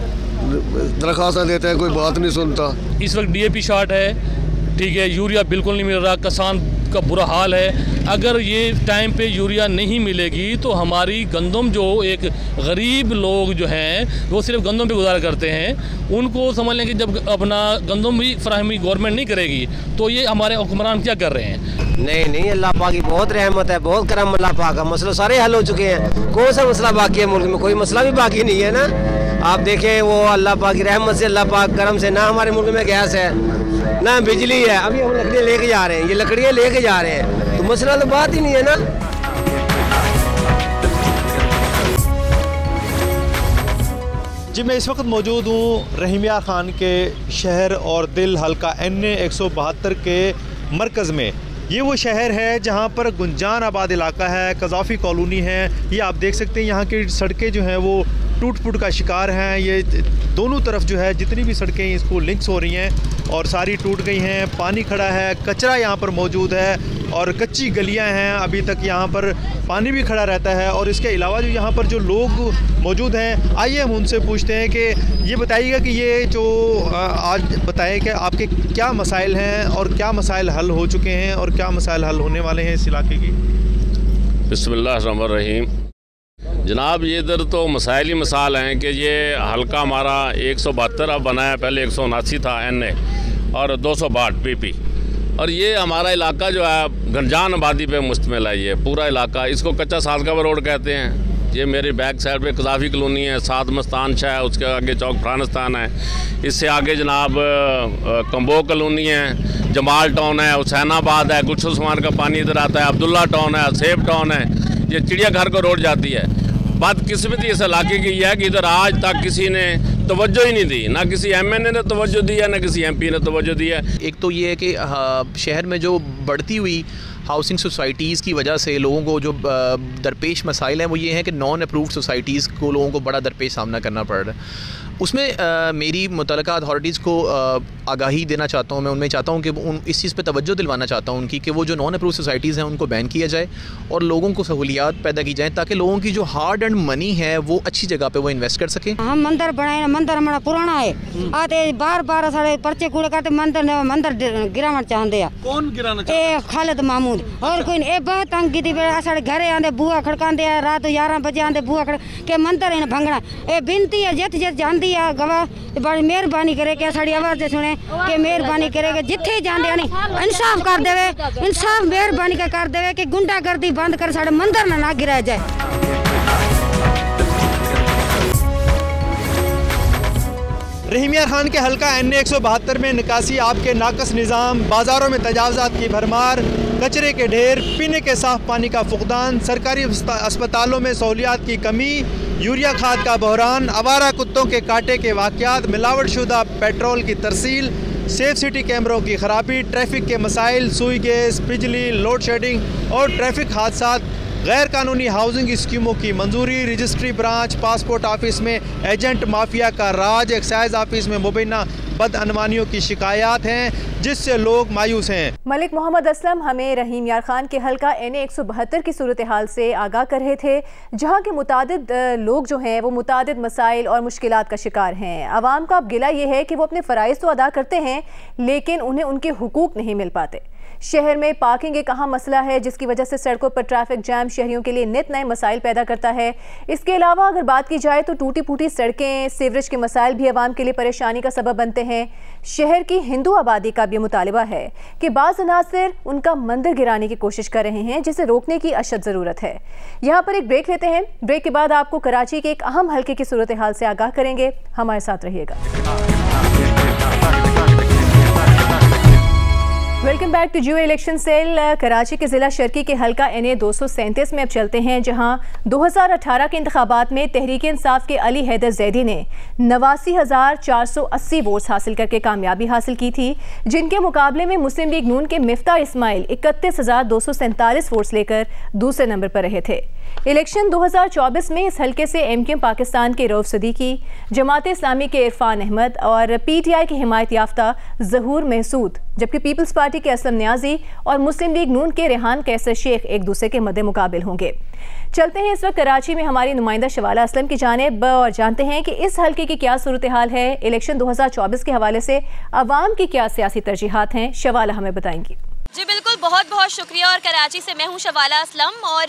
दरख्वास्त देते हैं, कोई बात नहीं सुनता। इस वक्त DAP शार्ट है, ठीक है, यूरिया बिल्कुल नहीं मिल रहा, किसान का बुरा हाल है। अगर ये टाइम पे यूरिया नहीं मिलेगी तो हमारी गंदम, जो एक गरीब लोग जो हैं वो सिर्फ गंदम पे गुजारा करते हैं, उनको समझ लें कि जब अपना गंदम भी फराहमी गवर्नमेंट नहीं करेगी तो ये हमारे हुक्मरान क्या कर रहे हैं। नहीं, अल्लाह पाक की बहुत रहमत है, बहुत करम अल्लाह पाक का। मसले सारे हल हो चुके हैं, कौन सा मसला बाकी है मुल्क में? कोई मसला भी बाकी नहीं है ना। आप देखें वो अल्लाह पाक की रहमत से, अल्लाह पाक करम से, ना हमारे मुल्क में गैस है ना बिजली है। अभी हम लकड़ियाँ लेके जा रहे हैं, ये लकड़ियाँ लेके जा रहे हैं, तो मसला तो बात ही नहीं है ना। जी मैं इस वक्त मौजूद हूँ रहीम यार ख़ान के शहर और दिल हल्का NA 172 के मरकज़ में, ये वो शहर है जहाँ पर गुंजान आबाद इलाका है, कज़ाफ़ी कॉलोनी है। ये आप देख सकते हैं यहाँ की सड़कें जो हैं वो टूट फूट का शिकार हैं। ये दोनों तरफ जो है जितनी भी सड़कें इसको लिंक्स हो रही हैं और सारी टूट गई हैं। पानी खड़ा है, कचरा यहाँ पर मौजूद है और कच्ची गलियाँ हैं। अभी तक यहाँ पर पानी भी खड़ा रहता है। और इसके अलावा जो यहाँ पर जो लोग मौजूद हैं, आइए हम उनसे पूछते हैं कि ये बताइएगा कि ये जो आज बताएं कि आपके क्या मसाइल हैं और क्या मसाइल हल हो चुके हैं और क्या मसाइल हल होने वाले हैं इस इलाके की। बिस्मिल्लाहिर्रहमानिर्रहीम। जनाब, ये इधर तो मसाइल ही मसाल हैं कि ये हल्का हमारा 172 अब बना है, पहले 179 था NA और 262 PP। और ये हमारा इलाका जो है गंजान आबादी पे मुश्तमिल है। ये पूरा इलाका, इसको कच्चा सादगावा रोड कहते हैं। ये मेरे बैक साइड पे कज़ाफ़ी कॉलोनी है, साथ मस्तान शाह है, उसके आगे चौक फरानस्तान है, इससे आगे जनाब कंबो कॉलोनी है, जमाल टाउन है, हुसैनाबाद है, गुलशन उस्मान का पानी इधर आता है, अब्दुल्ला टाउन है, सेब टाउन है, ये चिड़ियाघर को रोड जाती है। बदकिस्मती इस इलाके की यह है कि इधर आज तक किसी ने तवज्जो ही नहीं दी, ना किसी MNA ने तवज्जो दी है, ना किसी MP ने तवज्जो दी है। एक तो ये है कि शहर में जो बढ़ती हुई हाउसिंग सोसाइटीज़ की वजह से लोगों को जो दरपेश मसाइल हैं वो ये हैं कि नॉन अप्रूव्ड सोसाइटीज़ को लोगों को बड़ा दरपेश सामना करना पड़ रहा है। उसमें मेरी मुतल्लिका अथॉरिटीज़ को आगाही देना चाहता हूँ। मैं उनमें चाहता हूँ कि इस चीज़ पे तवज्जो दिलवाना चाहता हूँ उनकी कि वो जो नॉन अप्रूव्ड सोसाइटीज़ हैं उनको बैन किया जाए और लोगों को सहूलियात पैदा की जाए ताकि लोगों की जो हार्ड एंड मनी है वो अच्छी जगह पे वो इन्वेस्ट कर सकें। हम मंदिर बनाए, मंदिर हमारा पुराना है, आते बार बार सारे पर्चे कूड़े करते मंदिर गिराना चाहते हैं। कौन गिराना चाहते? खालिद महमूद और कोई ए बहुत तंग की साढ़े घरे आंदे बुआ खड़काते रात 11 बजे आंदे बुआ खड़ के मंदिर इन भंगना ए बिनती है जित जित जानती है गवाह बड़ी मेहरबानी करे कि साड़ी आवाज़ सुने कि मेहरबानी करे कि जिथे जाते नहीं इंसाफ कर देवे, इंसाफ मेहरबानी का कर देवे कि गुंडागर्दी बंद कर साढ़े मंदिर ना गिराया जाए। रहीम यार खान के हल्का NA 172 में निकासी आपके नाकस निज़ाम, बाज़ारों में तजावज़ात की भरमार, कचरे के ढेर, पीने के साफ़ पानी का फुकदान, सरकारी अस्पतालों में सहूलियात की कमी, यूरिया खाद का बहरान, आवारा कुत्तों के काटे के वाक़यात, मिलावटशुदा पेट्रोल की तरसील, सेफ सिटी कैमरों की खराबी, ट्रैफिक के मसाइल, सुई गैस, बिजली, लोड शेडिंग और ट्रैफिक हादसात, गैर कानूनी हाउसिंग स्कीमों की मंजूरी, रजिस्ट्री ब्रांच, पासपोर्ट ऑफिस में एजेंट माफिया का राज, एक्साइज ऑफिस में मुबैना बदअनवानियों की शिकायत हैं जिससे लोग मायूस हैं। मलिक मोहम्मद असलम हमें रहीम यार खान के हल्का NA 172 की सूरत हाल से आगाह कर रहे थे, जहां के मुतादिद लोग जो हैं वो मुतादिद मसाइल और मुश्किलात का शिकार हैं। आवाम का अब गिला ये है कि वो अपने फ़राइज़ तो अदा करते हैं लेकिन उन्हें उनके हुकूक नहीं मिल पाते। शहर में पार्किंग एक अहम मसला है जिसकी वजह से सड़कों पर ट्रैफिक जैम शहरियों के लिए नित नए मसाइल पैदा करता है। इसके अलावा अगर बात की जाए तो टूटी फूटी सड़कें, सीवरेज के मसाइल भी आवाम के लिए परेशानी का सबब बनते हैं। शहर की हिंदू आबादी का भी मुतालिबा है कि बाज़ अनासिर उनका मंदिर गिराने की कोशिश कर रहे हैं जिसे रोकने की अशद ज़रूरत है। यहाँ पर एक ब्रेक लेते हैं, ब्रेक के बाद आपको कराची के एक अहम हल्के की सूरत हाल से आगाह करेंगे। हमारे साथ रहिएगा। Welcome back to Geo election cell. Karachi के ज़िला शर्की के हल्का NA 237 में अब चलते हैं, जहां 2018 के इंतखाबात में तहरीक इंसाफ के अली हैदर जैदी ने 89,480 वोट्स हासिल करके कामयाबी हासिल की थी, जिनके मुकाबले में मुस्लिम लीग नून के मिफ्ता इस्माइल 31,247 वोट्स लेकर दूसरे नंबर पर रहे थे। इलेक्शन 2024 में इस हल्के से MQM पाकिस्तान के रऊफ सदीकी, जमात इस्लामी के इरफान अहमद और PTI की हिमायत याफ्ता ज़हूर महसूद, जबकि पीपल्स पार्टी के असलम न्याजी और मुस्लिम लीग नून के रेहान कैसर शेख एक दूसरे के मद्दे मुकाबिल होंगे। चलते हैं इस वक्त कराची में हमारी नुमाइंदा शवाला असलम की जानिब और जानते हैं कि इस हल्के की क्या सूरत हाल है, इलेक्शन 2024 के हवाले से अवाम की क्या सियासी तरजीहात हैं। शवाला हमें बताएंगी। जी बिल्कुल, बहुत बहुत शुक्रिया। और कराची से मैं हूं शवाला असलम और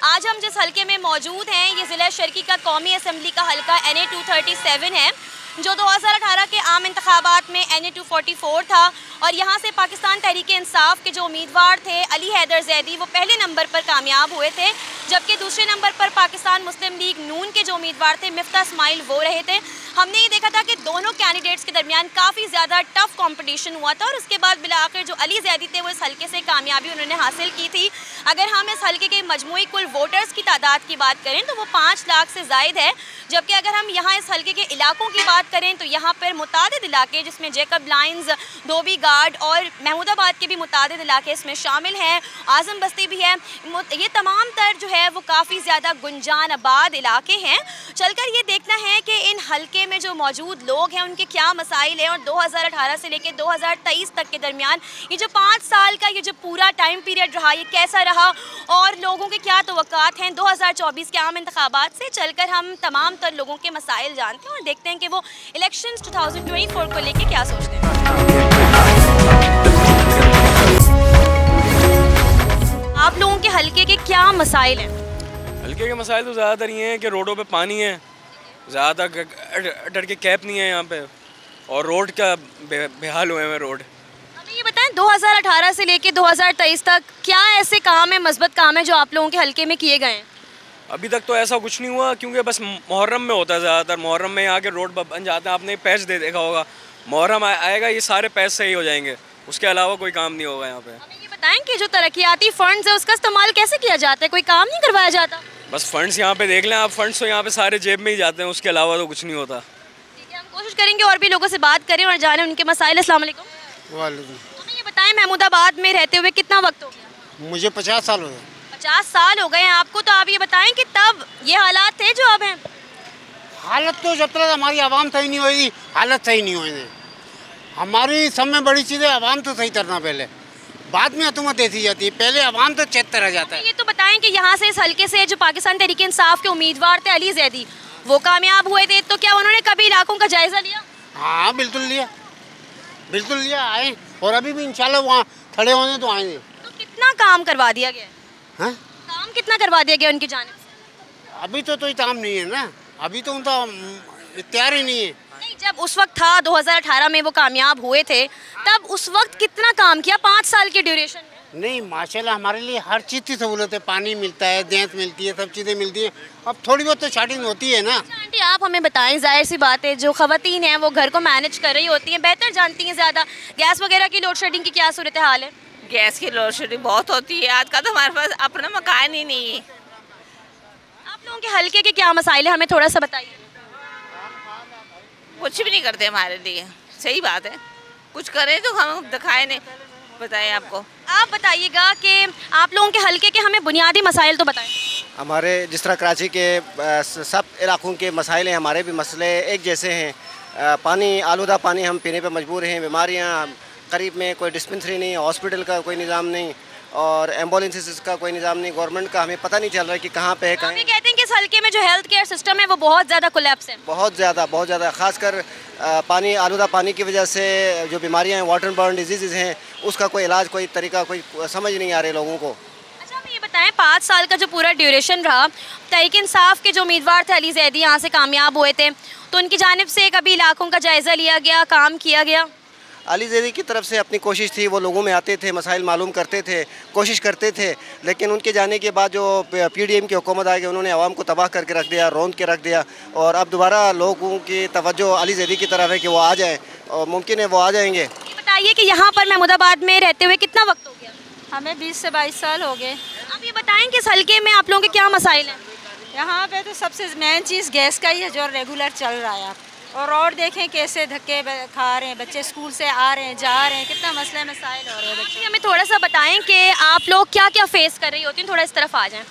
आज हम जिस हल्के में मौजूद हैं ये ज़िला शर्की का कौमी असम्बली का हल्का NA 237 है, जो 2018 के आम इंतखाबात में NA 244 था। और यहाँ से पाकिस्तान तहरीक इंसाफ के जो उम्मीदवार थे अली हैदर जैदी वो पहले नंबर पर कामयाब हुए थे, जबकि दूसरे नंबर पर पाकिस्तान मुस्लिम लीग नून के जो उम्मीदवार थे मिफ्ता इस्माइल वो रहे थे। हमने ये देखा था कि दोनों कैंडिडेट्स के दरमियान काफ़ी ज़्यादा टफ कंपटीशन हुआ था और उसके बाद बिलाखिर जो अली जैदी थे वो इस हल्के से कामयाबी उन्होंने हासिल की थी। अगर हम इस हल्के के मजमूई कुल वोटर्स की तादाद की बात करें तो वो 5 लाख से ज़ायद है, जबकि अगर हम यहाँ इस हल्के के इलाकों की बात करें तो यहाँ पर मुतादिद इलाके जिसमें जैकब लाइन्स, धोबी गार्ड और महमूदाबाद के भी मुतादिद इलाके इसमें शामिल हैं, आज़म बस्ती भी है। ये तमाम तर जो है वो काफ़ी ज़्यादा गुंजान आबाद इलाके हैं। चलकर ये देखना है कि इन हल्के में जो मौजूद लोग हैं उनके क्या मसाइल हैं और 2018 से लेकर 2023 तक के दरमियान ये जो 5 साल का ये जो पूरा टाइम पीरियड रहा ये कैसा रहा और लोगों के क्या तवक्कात हैं 2024 के आम इंतखाबात से। चलकर हम तमाम तर लोगों के मसाइल जानते हैं और देखते हैं कि वो इलेक्शंस 2024 को लेके क्या सोचते हैं। आप लोगों के हल्के के क्या मसाइल हैं? हल्के के मसाइल तो ज़्यादातर ये हैं कि रोडों पे पानी है, ज़्यादा अटर के कैप नहीं है यहाँ पे और रोड का बेहाल हुए हैं रोड। हमें ये बताएं 2018 से लेके 2023 तक क्या ऐसे काम है, मस्बत काम है जो आप लोगों के हल्के में किए गए हैं? अभी तक तो ऐसा कुछ नहीं हुआ क्योंकि बस मुहर्रम में होता है ज़्यादातर। मुहर्रम में यहाँ के रोड बन जाते हैं, आपने पैच दे देखा होगा, मुहर्रम आएगा ये सारे पैच सही हो जाएंगे, उसके अलावा कोई काम नहीं होगा यहाँ पे। हमें ये बताएं कि जो तरक्याती फंड्स है उसका इस्तेमाल कैसे किया जाता है, कोई काम नहीं करवाया जाता? बस फंड्स यहाँ पे देख लें आप, फंड्स तो यहाँ पे सारे जेब में ही जाते हैं, उसके अलावा तो कुछ नहीं होता। ठीक है, हम कोशिश करेंगे और भी लोगों से बात करें और जाने उनके मसाइल। अस्सलाम वालेकुम। वालेकुम। हमें ये बताएं महमूदाबाद में रहते हुए कितना वक्त हो गया? मुझे 50 साल हो गए। 50 साल हो गए हैं आपको, तो आप ये बताएं कि तब ये हालात थे जो अब हैं? हालत तो जब तक हमारी आवाम सही नहीं हुई हालत सही नहीं हुई। हमारी सब में बड़ी चीज़ है आवाम तो सही करना, पहले बाद में हुकूमत ऐसी जाती है, पहले आवाम तो चेत तरह जाता है। ये तो बताएं कि यहाँ से इस हल्के से जो पाकिस्तान तहरीक इंसाफ के उम्मीदवार थे अली जैदी, वो कामयाब हुए थे, तो क्या उन्होंने कभी इलाकों का जायजा लिया? हाँ बिल्कुल लिया, बिल्कुल लिया, आए और अभी भी इंशाल्लाह वहाँ खड़े होने तो आएंगे। तो कितना काम करवा दिया गया? हाँ? काम कितना करवा दिया गया उनकी जानिब से? अभी तो काम नहीं है ना, अभी तो उनका तैयार ही नहीं है। नहीं, जब उस वक्त था 2018 में वो कामयाब हुए थे, तब उस वक्त कितना काम किया 5 साल के ड्यूरेशन में? नहीं माशाल्लाह हमारे लिए हर चीज़ की सहूलत है, पानी मिलता है, गैस मिलती है, सब चीज़ें मिलती हैं। अब थोड़ी बहुत तो स्टार्टिंग होती है ना। आंटी आप हमें बताएं, जाहिर सी बात है जो ख़वातीन हैं वो घर को मैनेज कर रही होती हैं, बेहतर जानती हैं ज़्यादा, गैस वगैरह की लोड शेडिंग की क्या सूरत हाल है? गैस की लोड शेडिंग बहुत होती है, आज का तो हमारे पास अपना मकान ही नहीं है। आप लोगों के हल्के के क्या मसाइल है, हमें थोड़ा सा बताइए। कुछ भी नहीं करते हमारे लिए, सही बात है, कुछ करें तो हम दिखाए नहीं, बताएं आपको। आप बताइएगा कि आप लोगों के हल्के के हमें बुनियादी मसाइल तो बताएं। हमारे जिस तरह कराची के सब इलाकों के मसाइल हैं, हमारे भी मसले एक जैसे हैं। पानी, आलूदा पानी हम पीने पे मजबूर हैं, बीमारियां, करीब में कोई डिस्पेंसरी नहीं, हॉस्पिटल का कोई निज़ाम नहीं और एम्बुलेंसेस का कोई निज़ाम नहीं, गवर्नमेंट का हमें पता नहीं चल रहा है कि कहाँ पे है, कहाँ। हम ये कहते हैं कि इस हल्के में जो हेल्थ केयर सिस्टम है वो बहुत ज़्यादा कोलैप्स है। बहुत ज़्यादा खासकर पानी, आलूदा पानी की वजह से जो बीमारियाँ हैं, वाटर बर्न डिजीज़ हैं, उसका कोई इलाज, कोई तरीका, कोई समझ नहीं आ रहे लोगों को। अच्छा हमें ये बताएं 5 साल का जो पूरा ड्यूरेशन रहा, तहरीक इंसाफ के जो उम्मीदवार थे अली जैदी यहाँ से कामयाब हुए थे, तो उनकी जानिब से कभी इलाकों का जायज़ा लिया गया, काम किया गया? अली जैदी की तरफ से अपनी कोशिश थी, वो लोगों में आते थे, मसाइल मालूम करते थे, कोशिश करते थे, लेकिन उनके जाने के बाद जो PDM की हुकूमत आ गई उन्होंने आवाम को तबाह करके रख दिया, रौंद के रख दिया और अब दोबारा लोगों की तवज्जो अली जैदी की तरफ है कि वो आ जाएँ और मुमकिन है वो आ जाएंगे। ये बताइए कि यहाँ पर महमूदाबाद में रहते हुए कितना वक्त हो गया? हमें 20 से 22 साल हो गए। अब ये बताएं कि इस हल्के में आप लोगों के क्या मसाइल हैं? यहाँ पे तो सबसे मेन चीज़ गैस का ही है जो रेगुलर चल रहा है, और रोड देखें कैसे धक्के खा रहे हैं, बच्चे स्कूल से आ रहे हैं, जा रहे हैं, कितना मसले मसाइल हो रहे हैं बच्चे। हमें थोड़ा सा बताएं कि आप लोग क्या क्या फेस कर रही होती हैं, थोड़ा इस तरफ आ जाएं।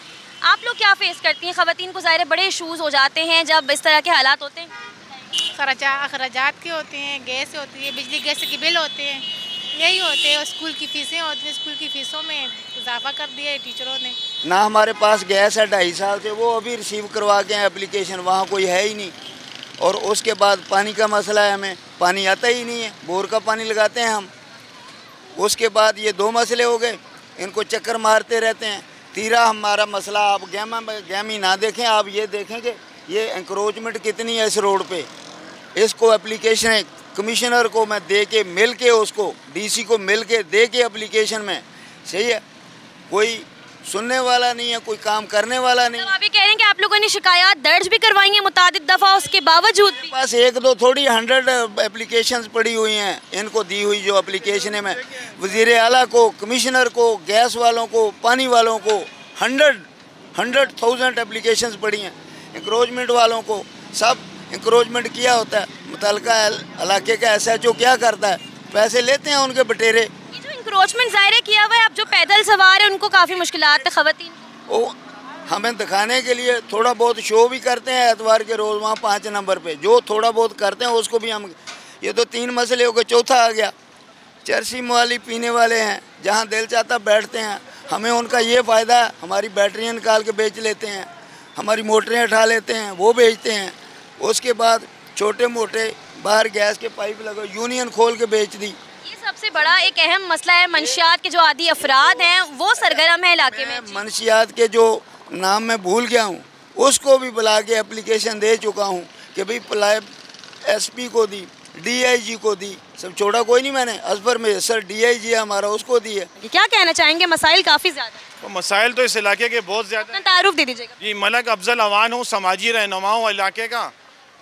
आप लोग क्या फेस करती हैं? ख़वातीन को ज़ाहिर बड़े इशूज़ हो जाते हैं जब इस तरह के हालात होते हैं। अखराजात के होते हैं, गैस होती है, बिजली गैस के बिल होते हैं, यही होते हैं, और स्कूल की फ़ीसें होती हैं, स्कूल की फ़ीसों में इजाफा कर दिया है टीचरों ने। ना हमारे पास गैस है 2.5 साल से, वो अभी रिसीव करवा के एप्लीकेशन, वहाँ कोई है ही नहीं। और उसके बाद पानी का मसला है, हमें पानी आता ही नहीं है, बोर का पानी लगाते हैं हम। उसके बाद ये 2 मसले हो गए, इनको चक्कर मारते रहते हैं। तीसरा हमारा मसला, आप गैमी ना देखें, आप ये देखेंगे ये इंक्रोचमेंट कितनी है इस रोड पे। इसको एप्लीकेशन कमिश्नर को मैं दे के मिल के, उसको DC को मिल के दे के एप्लीकेशन में, सही है, कोई सुनने वाला नहीं है, कोई काम करने वाला नहीं। तो आप ये कह रहे हैं कि आप लोगों ने शिकायत दर्ज भी करवाई है मुतादिद दफ़ा, उसके बावजूद भी? बस एक दो थोड़ी 100 एप्लीकेशंस पड़ी हुई हैं इनको दी हुई जो एप्लीकेशन है। मैं वज़ीर आला को, कमिश्नर को, गैस वालों को, पानी वालों को 100,000 एप्लीकेशंस पड़ी हैं। इंक्रोचमेंट वालों को सब इंक्रोचमेंट किया होता है। मुतल्लिका इलाके का SHO क्या करता है, पैसे लेते हैं उनके बटेरे। ये जो इंक्रोचमेंट ज़ाहिर किया हुआ है, अब जो पैदल सवार है उनको काफ़ी मुश्किलात है ख़वातीन। वो हमें दिखाने के लिए थोड़ा बहुत शो भी करते हैं एतवार के रोज़ वहाँ 5 नंबर पे, जो थोड़ा बहुत करते हैं उसको भी हम, ये तो 3 मसले हो गए, चौथा आ गया चरसी मुआली पीने वाले हैं, जहाँ दिल चाहता बैठते हैं। हमें उनका ये फ़ायदा है, हमारी बैटरियाँ निकाल के बेच लेते हैं, हमारी मोटरें उठा लेते हैं, वो बेचते हैं। उसके बाद छोटे मोटे बाहर गैस के पाइप लगा, यूनियन खोल के बेच दी। ये सबसे बड़ा एक अहम मसला है। मंशियात के जो आदी अफराद हैं वो सरगर्म है इलाके में। मंशियात के जो नाम मैं भूल गया हूँ उसको भी बुला के एप्लीकेशन दे चुका हूँ कि भाई पलाए SP को दी, DIG को दी, सब छोड़ा कोई नहीं मैंने। अजफर में सर DIG हमारा, उसको दी है। क्या कहना चाहेंगे? मसाइल काफ़ी ज़्यादा। तो मसाइल तो इस इलाके के बहुत ज़्यादा। तारुफ दे दीजिएगा। जी, मलक अफजल अवान हूँ, समाजी रहनुमा हूँ इलाके का,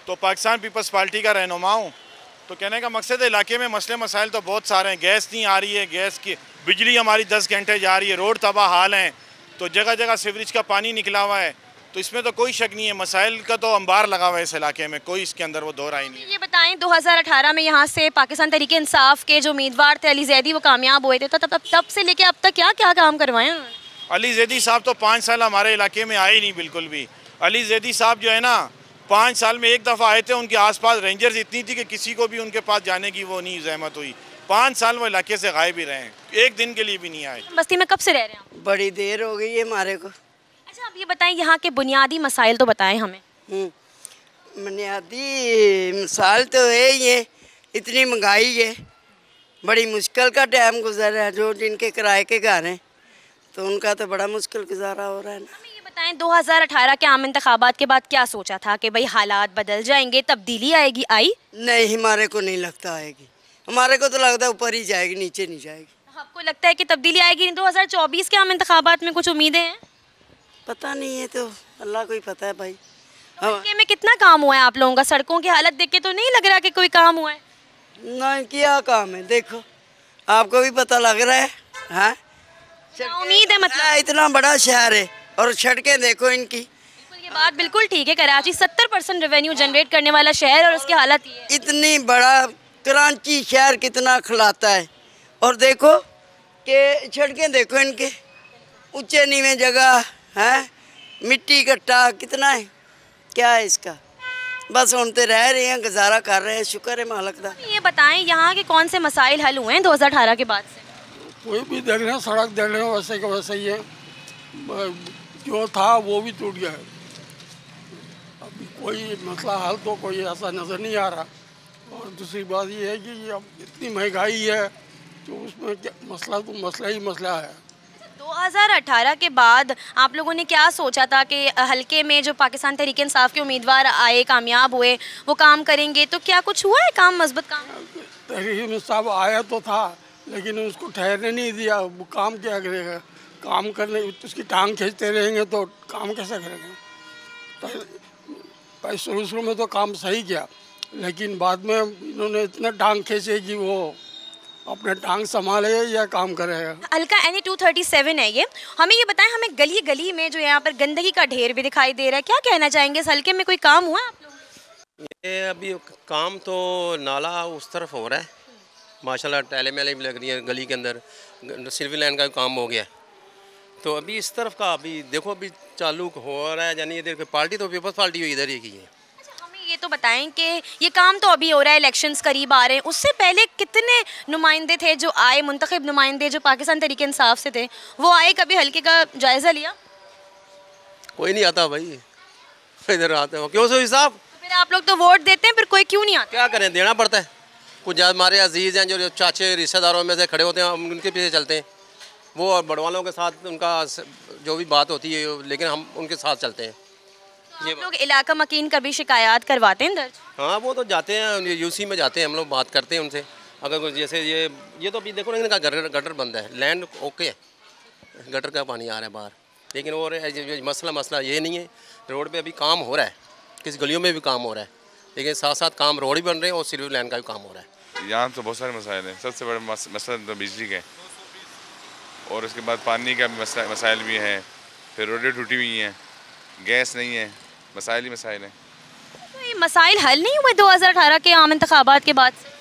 तो पाकिस्तान पीपल्स पार्टी का रहनुमा हूँ। तो कहने का मकसद है इलाके में मसले मसाइल तो बहुत सारे हैं। गैस नहीं आ रही है, गैस की बिजली हमारी 10 घंटे जा रही है, रोड तबाह हाल हैं, तो जगह जगह सीवरेज का पानी निकला हुआ है। तो इसमें तो कोई शक नहीं है, मसाइल का तो अंबार लगा हुआ है इस इलाके में, कोई इसके अंदर वो दो राय नहीं है। ये बताएं 2018 में यहाँ से पाकिस्तान तहरीक इंसाफ के जो उम्मीदवार थे अली जैदी, वो कामयाब हुए थे, तो तब से लेके अब तक क्या क्या काम करवाए हैं? अली जैदी साहब तो 5 साल हमारे इलाके में आए ही नहीं बिल्कुल भी। अली जैदी साहब जो है ना 5 साल में एक दफ़ा आए थे, उनके आसपास रेंजर्स इतनी थी कि किसी को भी उनके पास जाने की वो नहीं जहमत हुई। 5 साल वो इलाके से गायब ही रहे हैं, एक दिन के लिए भी नहीं आए। बस्ती में कब से रह रहे हैं? बड़ी देर हो गई है हमारे को। अच्छा, आप ये बताएं यहाँ के बुनियादी मसाइल तो बताएं हमें। बुनियादी मसाइल तो है ही है, इतनी महंगाई है, बड़ी मुश्किल का टाइम गुजर रहा है। जो जिनके किराए के घर हैं तो उनका तो बड़ा मुश्किल गुजारा हो रहा है ना। ये बताएं 2018 के आम इंतखाबात के बाद क्या सोचा था कि भाई हालात बदल जाएंगे, तब्दीली आएगी? आई नहीं, हमारे को नहीं लगता आएगी। हमारे को तो लगता है ऊपर ही जाएगी, नीचे नहीं जाएगी। आपको लगता है कि तब्दीली आएगी? 2024 के आम इंतखाबात में कुछ उम्मीदें हैं? पता नहीं है, तो अल्लाह को ही पता है भाई। हल्के में कितना काम हुआ है आप लोगों का? सड़कों की हालत देख के तो नहीं लग रहा कि कोई काम हुआ है। नहीं, क्या काम है, देखो आपको भी पता लग रहा है। हाँ, उम्मीद है, मतलब इतना बड़ा शहर है और सड़कें देखो इनकी। ये बात बिल्कुल ठीक है। कराची 70% रेवेन्यू जनरेट करने वाला शहर और उसकी हालत ये है। इतनी बड़ा कराची शहर कितना खिलाता है, और देखो कि सड़कें देखो इनके, ऊंचे नीवे जगह है, मिट्टी कट्टा कितना है, क्या है इसका। बस उनते रह रहे हैं, गुजारा कर रहे हैं, शुक्र है मालिक दा। ये बताएं यहाँ के कौन से मसाइल हल हुए हैं 2018 के बाद से? कोई भी देख रहे हैं, सड़क देख रहे हैं, वैसे का वैसे ही है। जो था वो भी टूट गया है। अभी कोई मसला हल तो कोई ऐसा नज़र नहीं आ रहा। और दूसरी बात ये है कि ये अब इतनी महंगाई है तो उसमें क्या मसला, तो मसला ही मसला है। 2018 के बाद आप लोगों ने क्या सोचा था कि हल्के में जो पाकिस्तान तहरीक इंसाफ के उम्मीदवार आए, कामयाब हुए, वो काम करेंगे, तो क्या कुछ हुआ है काम, मजबूत काम? तहरीक इंसाफ आया तो था लेकिन उसको ठहरने नहीं दिया। वो काम क्या करेगा? काम करने उसकी टांग खींचते रहेंगे तो काम कैसे करेंगे? तो शुरू में तो काम सही किया, लेकिन बाद में इन्होंने इतना टांग खींचे कि वो अपने टांग संभाले या काम करेगा। हल्का NA 237 है ये। हमें ये बताएं, हमें गली गली में जो यहाँ पर गंदगी का ढेर भी दिखाई दे रहा है, क्या कहना चाहेंगे? इस हल्के में कोई काम हुआ आप लोगों? ये अभी काम तो नाला उस तरफ हो रहा है माशाल्लाह, टैले मेले भी लग रही है गली के अंदर, सिल्वी लाइन का काम हो गया। तो अभी इस तरफ का अभी देखो अभी चालू हो रहा है, यानी इधर पार्टी तो पीपल्स पार्टी हुई इधर ही की है। ये तो बताएं कि ये काम तो अभी हो रहा है, इलेक्शंस करीब आ रहे हैं, उससे पहले कितने नुमाइंदे थे जो आए, मुंतखब नुमाइंदे जो पाकिस्तान तहरीक इंसाफ से थे, वो आए? कभी हल्के का जायज़ा लिया? कोई नहीं आता भाई, इधर आते हो क्यों सो साहब? तो फिर आप लोग तो वोट देते हैं, फिर कोई क्यों नहीं आता? क्या करें, देना पड़ता है। कुछ हमारे अजीज़ हैं जो चाचे रिश्तेदारों में से खड़े होते हैं, हम उनके पीछे चलते हैं। वो बड़वालों के साथ उनका जो भी बात होती है, लेकिन हम उनके साथ चलते हैं। तो आप लोग इलाका मकीन कभी शिकायत करवाते हैं दर्ज? हाँ, वो तो जाते हैं, UC में जाते हैं, हम लोग बात करते हैं उनसे। अगर कुछ जैसे ये तो अभी देखो ना, इनका गटर बंद है, लैंड ओके है, गटर का पानी आ रहा है बाहर, लेकिन और मसला ये नहीं है, रोड पे अभी काम हो रहा है, किसी गलियों में भी काम हो रहा है, लेकिन साथ साथ काम रोड भी बन रहे हैं और सिल्वर लाइन का भी काम हो रहा है। यहाँ तो बहुत सारे मसाइल हैं। सबसे बड़ा मसला तो बिजली का है, और उसके बाद पानी का मसाइल भी हैं, फिर रोडें टूटी हुई हैं, गैस नहीं है, मसाइल ही मसाइल हैं। तो ये मसाइल हल नहीं हुए 2018 के आम इंतखाबात के बाद से?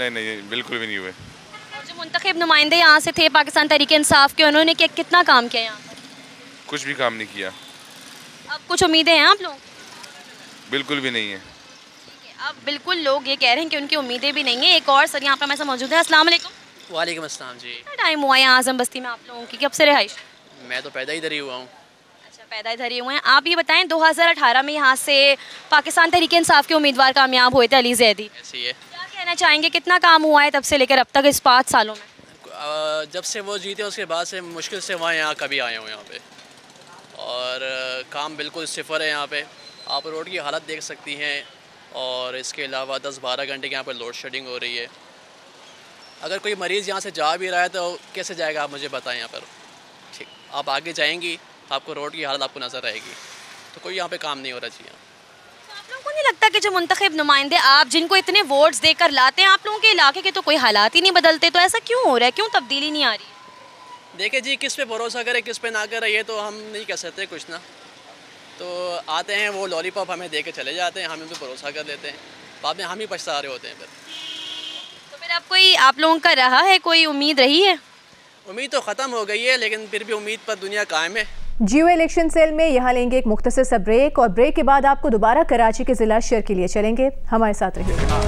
नहीं, बिल्कुल भी नहीं हुए। और जो मुंतखब नुमाइंदे यहाँ से थे पाकिस्तान तहरीक इंसाफ के, उन्होंने कितना काम किया यहाँ पर? कुछ भी काम नहीं किया। अब कुछ उम्मीदें हैं आप लोग? बिल्कुल भी नहीं है। अब बिल्कुल लोग ये कह रहे हैं कि उनकी उम्मीदें भी नहीं है। एक और सर यहाँ पर हमारे साथ मौजूद है। अस्सलाम वालेकुम। वालेकुम अस्सलाम जी। टाइम हुआ है आजम बस्ती में आप लोगों की, कब से रहाइश? मैं तो पैदा इधर ही हुआ हूँ। अच्छा, पैदा इधर ही हुए हैं। आप ये बताएं 2018 में यहाँ से पाकिस्तान तहरीक इंसाफ के उम्मीदवार कामयाब हुए थे अली जैदी। ऐसी है। क्या कहना चाहेंगे, कितना काम हुआ है तब से लेकर अब तक इस 5 सालों में? जब से वो जीते उसके बाद से मुश्किल से वहाँ यहाँ कभी आए हूँ यहाँ पे, और काम बिल्कुल सिफर है यहाँ पे। आप रोड की हालत देख सकती हैं, और इसके अलावा 10-12 घंटे के यहाँ पर लोड शेडिंग हो रही है। अगर कोई मरीज़ यहाँ से जा भी रहा है तो कैसे जाएगा, आप मुझे बताएं यहाँ पर। ठीक, आप आगे जाएंगी आपको रोड की हालत आपको नज़र आएगी, तो कोई यहाँ पे काम नहीं हो रहा चाहिए। तो आप लोगों को नहीं लगता कि जो मुंतखब नुमाइंदे आप जिनको इतने वोट्स देकर लाते हैं, आप लोगों के इलाके के तो कोई हालात ही नहीं बदलते, तो ऐसा क्यों हो रहा है, क्यों तब्दीली नहीं आ रही? देखिए जी, किस पे भरोसा करे किस पे ना करे ये तो हम नहीं कह सकते कुछ ना। तो आते हैं वो लॉलीपॉप हमें दे के चले जाते हैं, हमें भी भरोसा कर लेते हैं, बाद में हम ही पछता रहे होते हैं फिर। तो फिर अब कोई आप लोगों का रहा है, कोई उम्मीद रही है? उम्मीद तो ख़त्म हो गई है, लेकिन फिर भी उम्मीद पर दुनिया कायम है। जियो इलेक्शन सेल में यहाँ लेंगे एक मुख्तसर सा ब्रेक, और ब्रेक के बाद आपको दोबारा कराची के ज़िला शहर के लिए चलेंगे। हमारे साथ रहिएगा।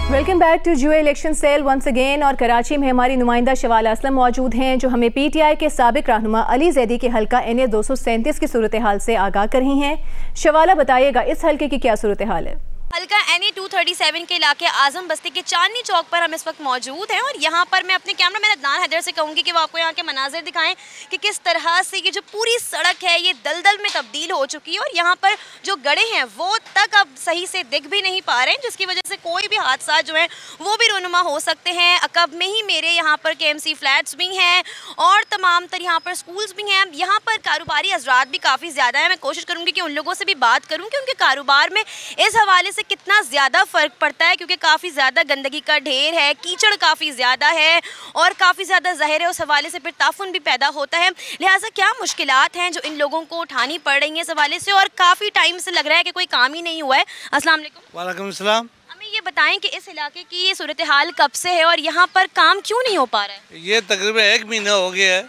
Welcome back to Geo election cell once again. और कराची में हमारी नुमाइंदा शवाला असलम मौजूद हैं, जो हमें PTI के साबिक रहनुमा अली जैदी के हल्का NA 237 की सूरत हाल से आगाह कर रही हैं। शवाला बताइएगा, इस हल्के की क्या सूरत हाल है? हल्का NA 237 के इलाके आजम बस्ती के चांदनी चौक पर हम इस वक्त मौजूद हैं, और यहाँ पर मैं अपने कैमरामैन अदनान हैदर से कहूँगी कि वो आपको यहाँ के मनाजिर दिखाएं कि किस तरह से ये जो पूरी सड़क है ये दलदल में तब्दील हो चुकी है, और यहाँ पर जो गड्ढे हैं वो तक अब सही से दिख भी नहीं पा रहे हैं, जिसकी वजह से कोई भी हादसा जो है वो भी रुनुमा हो सकते हैं। अकब में ही मेरे यहाँ पर KMC फ्लैट्स भी हैं और तमाम तर यहाँ पर स्कूल्स भी हैं। यहाँ पर कारोबारी हजरात भी काफ़ी ज़्यादा हैं। मैं कोशिश करूँगी कि उन लोगों से भी बात करूँ कि उनके कारोबार में इस हवाले से कितना ज़्यादा फ़र्क पड़ता है, क्योंकि काफ़ी ज़्यादा गंदगी का ढेर है, कीचड़ काफ़ी ज़्यादा है, और काफ़ी ज़्यादा ज़ाहिर है उस हवाले से फिर ताफुन भी पैदा होता है। लिहाजा क्या मुश्किलात हैं जो इन लोगों को उठानी पड़ रही हैं इस हवाले से, और काफ़ी टाइम से लग रहा है कि कोई काम ही नहीं हुआ है। अस्सलाम वालेकुम। वालेकुम सलाम। हमें ये बताएं कि इस इलाके की ये सूरत हाल कब से है और यहाँ पर काम क्यों नहीं हो पा रहा है? ये तकरीबन 1 महीना हो गया है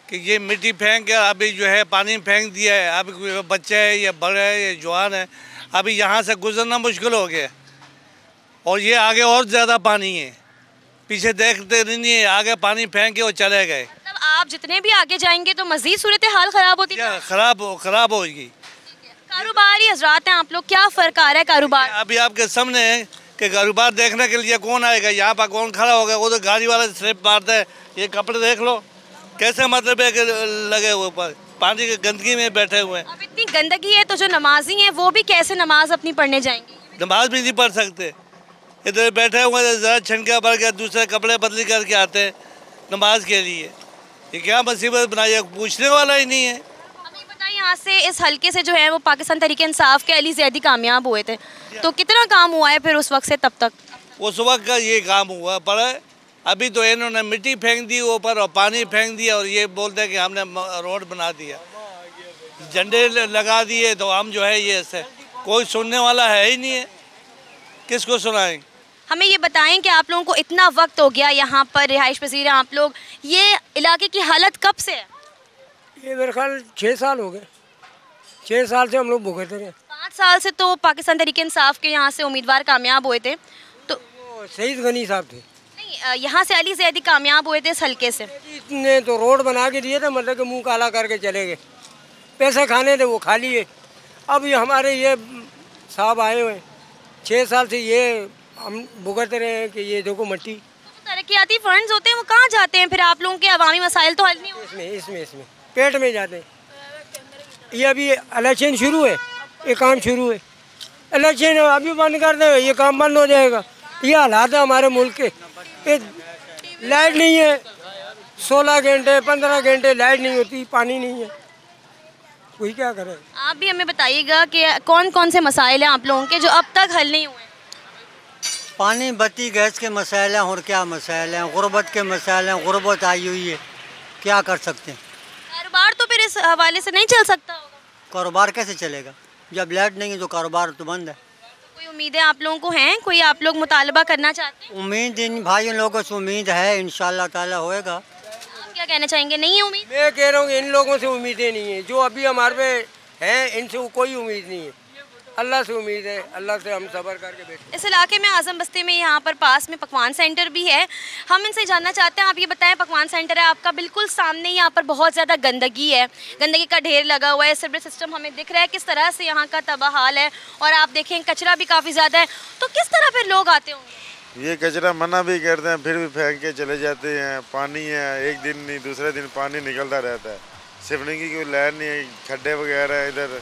कि ये मिट्टी फेंक के अभी जो है पानी फेंक दिया है। अभी बच्चे है या बड़े है या जवान है, अभी यहाँ से गुजरना मुश्किल हो गया, और ये आगे और ज़्यादा पानी है, पीछे देखते नहीं है, आगे पानी फेंक के वो चले गए। मतलब आप जितने भी आगे जाएंगे तो मजीद सूरत हाल ख़राब होती है? खराब होगी। कारोबारी हजरात हैं आप लोग, क्या फ़र्क आ रहा है कारोबार? अभी आपके सामने है कि कारोबार देखने के लिए कौन आएगा, यहाँ पर कौन खड़ा होगा, वो तो गाड़ी वाला स्लिप मारता है। ये कपड़े देख लो कैसे मतलब है कि लगे हुए पानी की गंदगी में बैठे हुए हैं। अब इतनी गंदगी है तो जो नमाजी हैं वो भी कैसे नमाज अपनी पढ़ने जाएंगे? नमाज भी नहीं पढ़ सकते, इधर बैठे हुए ज़रा छनका भर के दूसरे कपड़े बदली करके आते हैं नमाज के लिए। ये क्या मुसीबत बनाई है, पूछने वाला ही नहीं है। हमें बताइए, यहाँ से इस हल्के से जो है वो पाकिस्तान तहरीक इंसाफ के अली जैदी कामयाब हुए थे, तो कितना काम हुआ है फिर उस वक्त से तब तक? उस वक्त का ये काम हुआ, पर अभी तो इन्होंने मिट्टी फेंक दी ऊपर और पानी फेंक दिया, और ये बोलते हैं कि हमने रोड बना दिया, झंडे लगा दिए, तो हम जो है ये ऐसे कोई सुनने वाला है ही नहीं है, किसको सुनाएं? हमें ये बताएं कि आप लोगों को इतना वक्त हो गया यहाँ पर रिहाइश पजीर हैं आप लोग, ये इलाके की हालत कब से है? ये मेरे ख्याल 6 साल हो गए, 6 साल से हम लोग भुगत रहे हैं। 5 साल से तो पाकिस्तान तहरीक इंसाफ के यहाँ से उम्मीदवार कामयाब हुए थे, तो सईद गनी साहब थे। नहीं, यहाँ से अली जैदी कामयाब हुए थे इस हल्के से। इतने तो रोड बना के दिए थे, मतलब कि मुंह काला करके चले गए, पैसे खाने थे वो खा लिए। अब ये हमारे ये साहब आए हुए 6 साल से ये हम भुगत रहे हैं कि ये देखो मट्टी। तरक्याती फंड्स होते हैं वो कहाँ जाते हैं फिर? आप लोगों के अवामी मसाइल तो हल नहीं होते? इसमें पेट में जाते हैं। ये अभी इलेक्शन शुरू है, ये काम शुरू है, इलेक्शन अभी बंद कर दे ये काम बंद हो जाएगा। ये हालात है हमारे मुल्क के। लाइट नहीं है, 16 घंटे 15 घंटे लाइट नहीं होती, पानी नहीं है, कोई क्या करे। आप भी हमें बताइएगा कि कौन कौन से मसाइल हैं आप लोगों के जो अब तक हल नहीं हुए? पानी, बत्ती, गैस के मसाइल हैं और क्या मसाइल हैं, गुर्बत के मसाइल हैं, गुर्बत आई हुई है, क्या कर सकते हैं। कारोबार तो फिर इस हवाले से नहीं चल सकता होगा। कारोबार कैसे चलेगा जब लाइट नहीं है, तो कारोबार तो बंद है। कोई उम्मीदें आप लोगों को हैं, कोई आप लोग मुतालबा करना चाहते हैं? उम्मीद इन भाइयों लोगों से उम्मीद है, इंशाल्लाह ताला होएगा। आप क्या कहना चाहेंगे, नहीं है उम्मीद? मैं कह रहा हूँ इन लोगों से उम्मीदें नहीं है, जो अभी हमारे पे हैं इनसे कोई उम्मीद नहीं है, अल्लाह से उम्मीद है, अल्लाह से हम सब्र करके बैठे। इस इलाके में आजम बस्ती में यहाँ पर पास में पकवान सेंटर भी है, हम इनसे जानना चाहते हैं। आप ये बताएं, पकवान सेंटर है आपका बिल्कुल सामने, यहाँ पर बहुत ज़्यादा गंदगी है, गंदगी का ढेर लगा हुआ है, सीवरेज सिस्टम हमें दिख रहा है किस तरह से यहाँ का तबाह हाल है, और आप देखें कचरा भी काफ़ी ज़्यादा है, तो किस तरह फिर लोग आते होंगे? ये कचरा मना भी करते हैं, फिर भी फेंक के चले जाते हैं। पानी है, एक दिन नहीं दूसरे दिन पानी निकलता रहता है, सिवनी की कोई लहर नहीं है, खड्डे वगैरह, इधर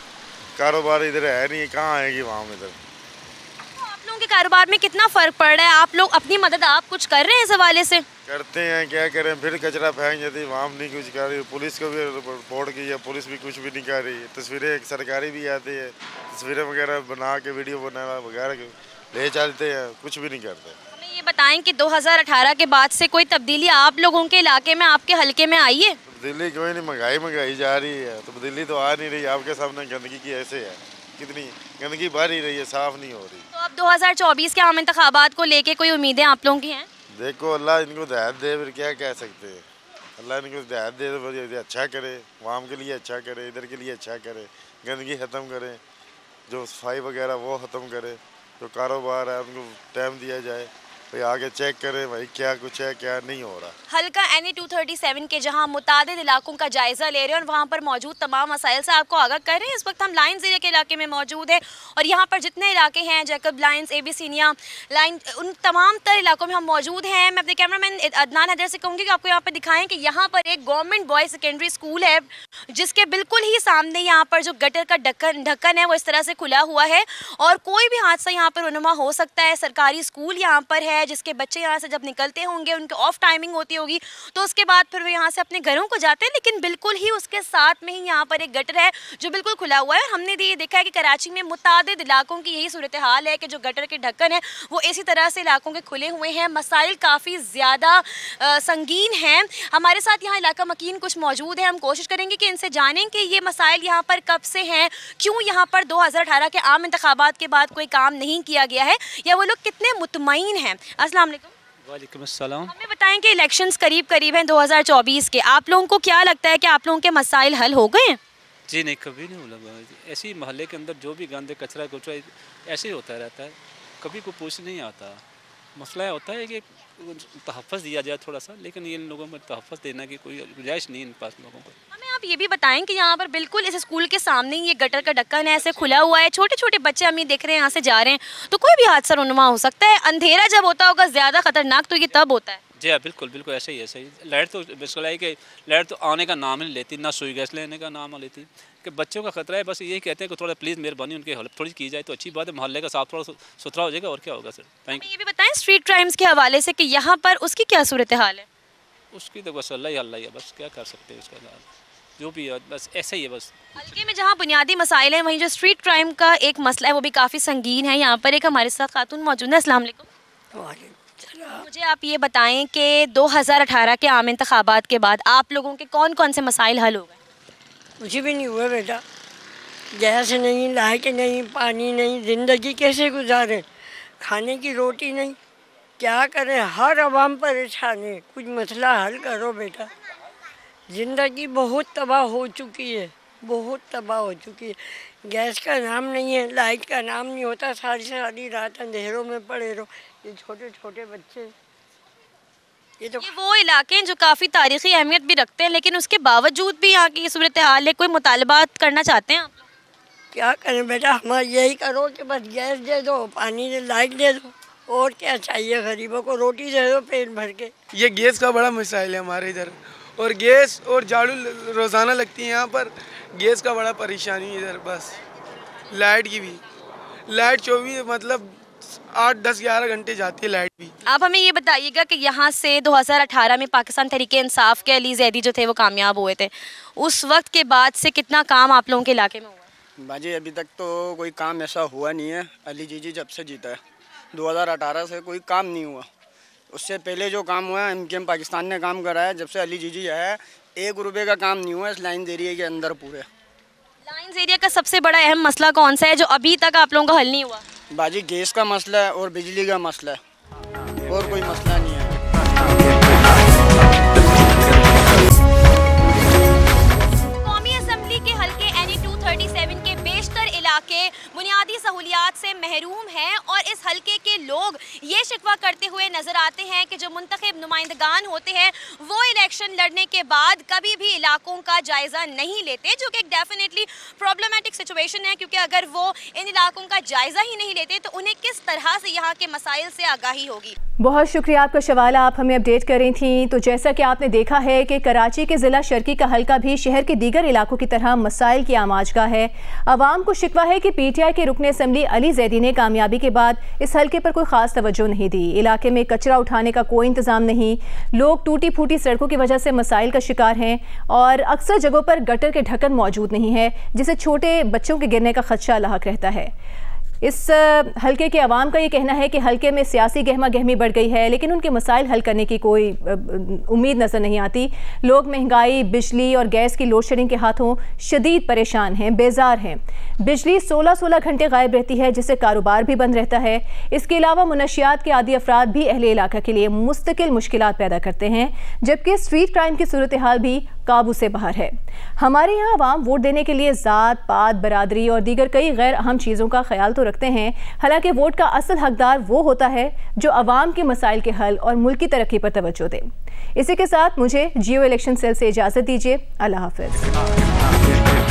कारोबार इधर है नहीं, कहाँ आएगी वहाँ में। इधर तो आप लोगों के कारोबार में कितना फ़र्क पड़ रहा है? आप लोग अपनी मदद आप कुछ कर रहे हैं इस हवाले से? करते हैं, क्या करें, फिर कचरा फेंक जाती है, वहाँ नहीं कुछ कर रही। पुलिस को भी रिपोर्ट की है, पुलिस भी कुछ भी नहीं कर रही। तस्वीरें सरकारी भी आती है, तस्वीरें वगैरह बना के वीडियो बना वगैरह ले चलते हैं, कुछ भी नहीं करते। हमें ये बताएं कि 2018 के बाद से कोई तब्दीली आप लोगों के इलाके में, आपके हल्के में आई है? तब्दीली कोई नहीं, महंगाई जा रही है, तब्दीली तो आ नहीं रही। आपके सामने गंदगी की ऐसे है, कितनी गंदगी बढ़ ही रही है, साफ नहीं हो रही। तो अब 2024 के आम इंतखाबात को लेके कोई उम्मीदें आप लोगों की हैं? देखो अल्लाह इनको हिदायत दे, फिर क्या कह सकते हैं। अल्लाह इनको हिदायत दे तो अच्छा करे, वहाँ के लिए अच्छा करे, इधर के लिए अच्छा करे, गंदगी ख़त्म करे, जो सफाई वगैरह वो ख़त्म करे, जो कारोबार है उनको टाइम दिया जाए, भाई आगे चेक करें भाई क्या कुछ है क्या नहीं हो रहा। हल्का NE 237 के जहां मुतादिद इलाकों का जायजा ले रहे हैं और वहां पर मौजूद तमाम मसाइल से आपको आगाह कर रहे हैं। इस वक्त हम लाइन्स एरिया के इलाके में मौजूद है और यहाँ पर जितने इलाके हैं, जैकब लाइन्स, AB सीनिया लाइन, उन तमाम तर इलाकों में हम मौजूद हैं। मैं अपने कैमरामैन अदनान हैदर से कहूँगी कि आपको यहाँ पर दिखाएं कि यहाँ पर एक गवर्नमेंट बॉयज़ सेकेंडरी स्कूल है, जिसके बिल्कुल ही सामने यहाँ पर जो गटर का ढक्कन है वो इस तरह से खुला हुआ है और कोई भी हादसा यहाँ पर रुनुमा हो सकता है। सरकारी स्कूल यहाँ पर है, जिसके बच्चे यहाँ से जब निकलते होंगे, उनकी ऑफ टाइमिंग होती होगी, तो उसके बाद फिर वो यहाँ से अपने घरों को जाते हैं, लेकिन बिल्कुल ही उसके साथ में ही यहाँ पर एक गटर है जो बिल्कुल खुला हुआ है। हमने ये देखा है कि कराची में मुतादिद इलाकों की यही सूरत हाल है कि जो गटर के ढक्कन है वो इसी तरह से इलाकों के खुले हुए हैं। मसाइल काफ़ी ज़्यादा संगीन हैं। हमारे साथ यहाँ इलाका मकीन कुछ मौजूद है, हम कोशिश करेंगे कि इनसे जानें कि ये मसाइल यहाँ पर कब से हैं, क्यों यहाँ पर 2018 के आम इंतखाबात के बाद कोई काम नहीं किया गया है, या वो लोग कितने मुतमईन हैं। अस्सलाम वालेकुम। वालेकुम अस्सलाम। हमें बताएं कि इलेक्शंस करीब हैं 2024 के, आप लोगों को क्या लगता है कि आप लोगों के मसाइल हल हो गए हैं? जी नहीं, कभी नहीं लगा। ऐसे ही मोहल्ले के अंदर जो भी गंदे कचरा ऐसे ही होता रहता है, कभी कोई पूछ नहीं आता। मसला होता है कि तहफ़्फ़ुज़ दिया जाए थोड़ा सा, लेकिन इन लोगों में तहफ़्फ़ुज़ देने की कोई गुंजाइश नहीं इन पास लोगों को। हमें आप ये भी बताएं कि यहाँ पर बिल्कुल इस स्कूल के सामने ही ये गटर का ढक्कन है, ऐसे खुला हुआ है, छोटे छोटे बच्चे हम ये देख रहे हैं यहाँ से जा रहे हैं, तो कोई भी हादसा रुनुमा हो सकता है। अंधेरा जब होता होगा ज़्यादा ख़तरनाक तो ये तब होता है। जी हाँ, बिल्कुल बिल्कुल ऐसे ही ऐसे ही। लाइट तो बिल्कुल है कि लाइट तो आने का नाम नहीं लेती, ना सुई गैस लेने का नाम लेती, कि बच्चों का खतरा है। बस यही कहते हैं कि थोड़ा प्लीज़ मेहरबानी उनकी हेल्प थोड़ी की जाए तो अच्छी बात है, मोहल्ले का साफ थोड़ा सुथरा हो जाएगा और क्या होगा सर। Thank you. ये भी बताएं स्ट्रीट क्राइम्स के हवाले से कि यहाँ पर उसकी क्या सूरत हाल है? उसकी तो बस अल्लाह ही है, बस क्या कर सकते हैं उसका, जो भी है बस ऐसा ही है। बस हल्के में जहाँ बुनियादी मसाइल हैं, वहीं जो स्ट्रीट क्राइम का एक मसला है वो भी काफ़ी संगीन है। यहाँ पर एक हमारे साथ खातून मौजूद है। अस्सलाम वालेकुम। मुझे आप ये बताएं कि 2018 के आम इंतखाबात के बाद आप लोगों के कौन कौन से मसाइल हल हो गए? मुझे भी नहीं हुआ बेटा, गैस नहीं, लाइट नहीं, पानी नहीं, ज़िंदगी कैसे गुजारें, खाने की रोटी नहीं, क्या करें, हर आवाम परेशान है, कुछ मसला हल करो बेटा। ज़िंदगी बहुत तबाह हो चुकी है, बहुत तबाह हो चुकी है। गैस का नाम नहीं है, लाइट का नाम नहीं होता, सारी रात अंधेरों में पड़े रहो। ये छोटे छोटे बच्चे, ये वो इलाके हैं जो काफ़ी तारीख़ी अहमियत भी रखते हैं, लेकिन उसके बावजूद भी यहाँ की सूरत हाल है। कोई मुतालबात करना चाहते हैं आप? क्या करें बेटा, हमारा यही करो कि बस गैस दे दो, पानी दे, लाइट दे दो, और क्या चाहिए गरीबों को, रोटी दे दो पेट भर के। ये गैस का बड़ा मसाइल है हमारे इधर, और गैस और झाड़ू रोज़ाना लगती है यहाँ पर। गैस का बड़ा परेशानी है इधर, बस लाइट की भी, लाइट 24 मतलब 8-10-11 घंटे जाती है लाइट भी। आप हमें ये बताइएगा कि यहाँ से 2018 में पाकिस्तान तहरीक इंसाफ के अली जैदी जो थे वो कामयाब हुए थे, उस वक्त के बाद से कितना काम आप लोगों के इलाके में हुआ? बाजी अभी तक तो कोई काम ऐसा हुआ नहीं है। अली जीजी जब से जीता है 2018 से कोई काम नहीं हुआ। उससे पहले जो काम हुआ है MKM पाकिस्तान ने काम कराया। जब से अली जीजी है 1 रुपये का काम नहीं हुआ इस लाइन्स एरिया के अंदर पूरे। लाइन्स एरिया का सबसे बड़ा अहम मसला कौन सा है जो अभी तक आप लोगों का हल नहीं हुआ? बाजी गैस का मसला है और बिजली का मसला है, और कोई मसला नहीं है। कौमी असम्बली के हल्के NE 237 के बेशतर इलाके बुनियादी सहूलियात से महरूम हैं और इस हल्के के लोग ये शिकवा करते हुए नजर आते हैं कि जो मुंतखब नुमाइंदगान होते हैं वो इलेक्शन लड़ने के बाद कभी भी इलाकों का जायज़ा नहीं लेते, जो कि एक डेफिनेटली प्रॉब्लमेटिक सिचुएशन है, क्योंकि अगर वो इन इलाकों का जायज़ा ही नहीं लेते तो उन्हें किस तरह से यहाँ के मसाइल से आगाही होगी। बहुत शुक्रिया आपका सवाल, आप हमें अपडेट कर रही थी। तो जैसा कि आपने देखा है कि कराची के ज़िला शर्की का हल्का भी शहर के दीगर इलाकों की तरह मसाइल की आमाजगाह है। अवाम को शिकवा है कि PTI के रुकन असम्बली अली जैदी ने कामयाबी के बाद इस हल्के पर कोई ख़ास तवज्जो नहीं दी। इलाके में कचरा उठाने का कोई इंतज़ाम नहीं, लोग टूटी फूटी सड़कों की वजह से मसाइल का शिकार हैं और अक्सर जगहों पर गटर के ढक्कन मौजूद नहीं है, जिससे छोटे बच्चों के गिरने का खदशा लाहक रहता है। इस हल्के के अवाम का ये कहना है कि हल्के में सियासी गहमा गहमी बढ़ गई है, लेकिन उनके मसाइल हल करने की कोई उम्मीद नज़र नहीं आती। लोग महंगाई, बिजली और गैस की लोड शेडिंग के हाथों शदीद परेशान हैं, बेजार हैं। बिजली 16-16 घंटे गायब रहती है, जिससे कारोबार भी बंद रहता है। इसके अलावा मुनशियात के आदी अफराद भी अहले इलाका के लिए मुस्तकिल मुश्किलात पैदा करते हैं, जबकि स्ट्रीट क्राइम की सूरत हाल भी काबू से बाहर है। हमारे यहाँ अवाम वोट देने के लिए ज़ात, पात, बरादरी और दीगर कई गैर अहम चीज़ों का ख्याल तो रखते हैं, हालांकि वोट का असल हकदार वो होता है जो अवाम के मसाइल के हल और मुल्क की तरक्की पर तवज्जो दे। इसी के साथ मुझे जियो इलेक्शन सेल से इजाज़त दीजिए। अल्लाह हाफ़िज़।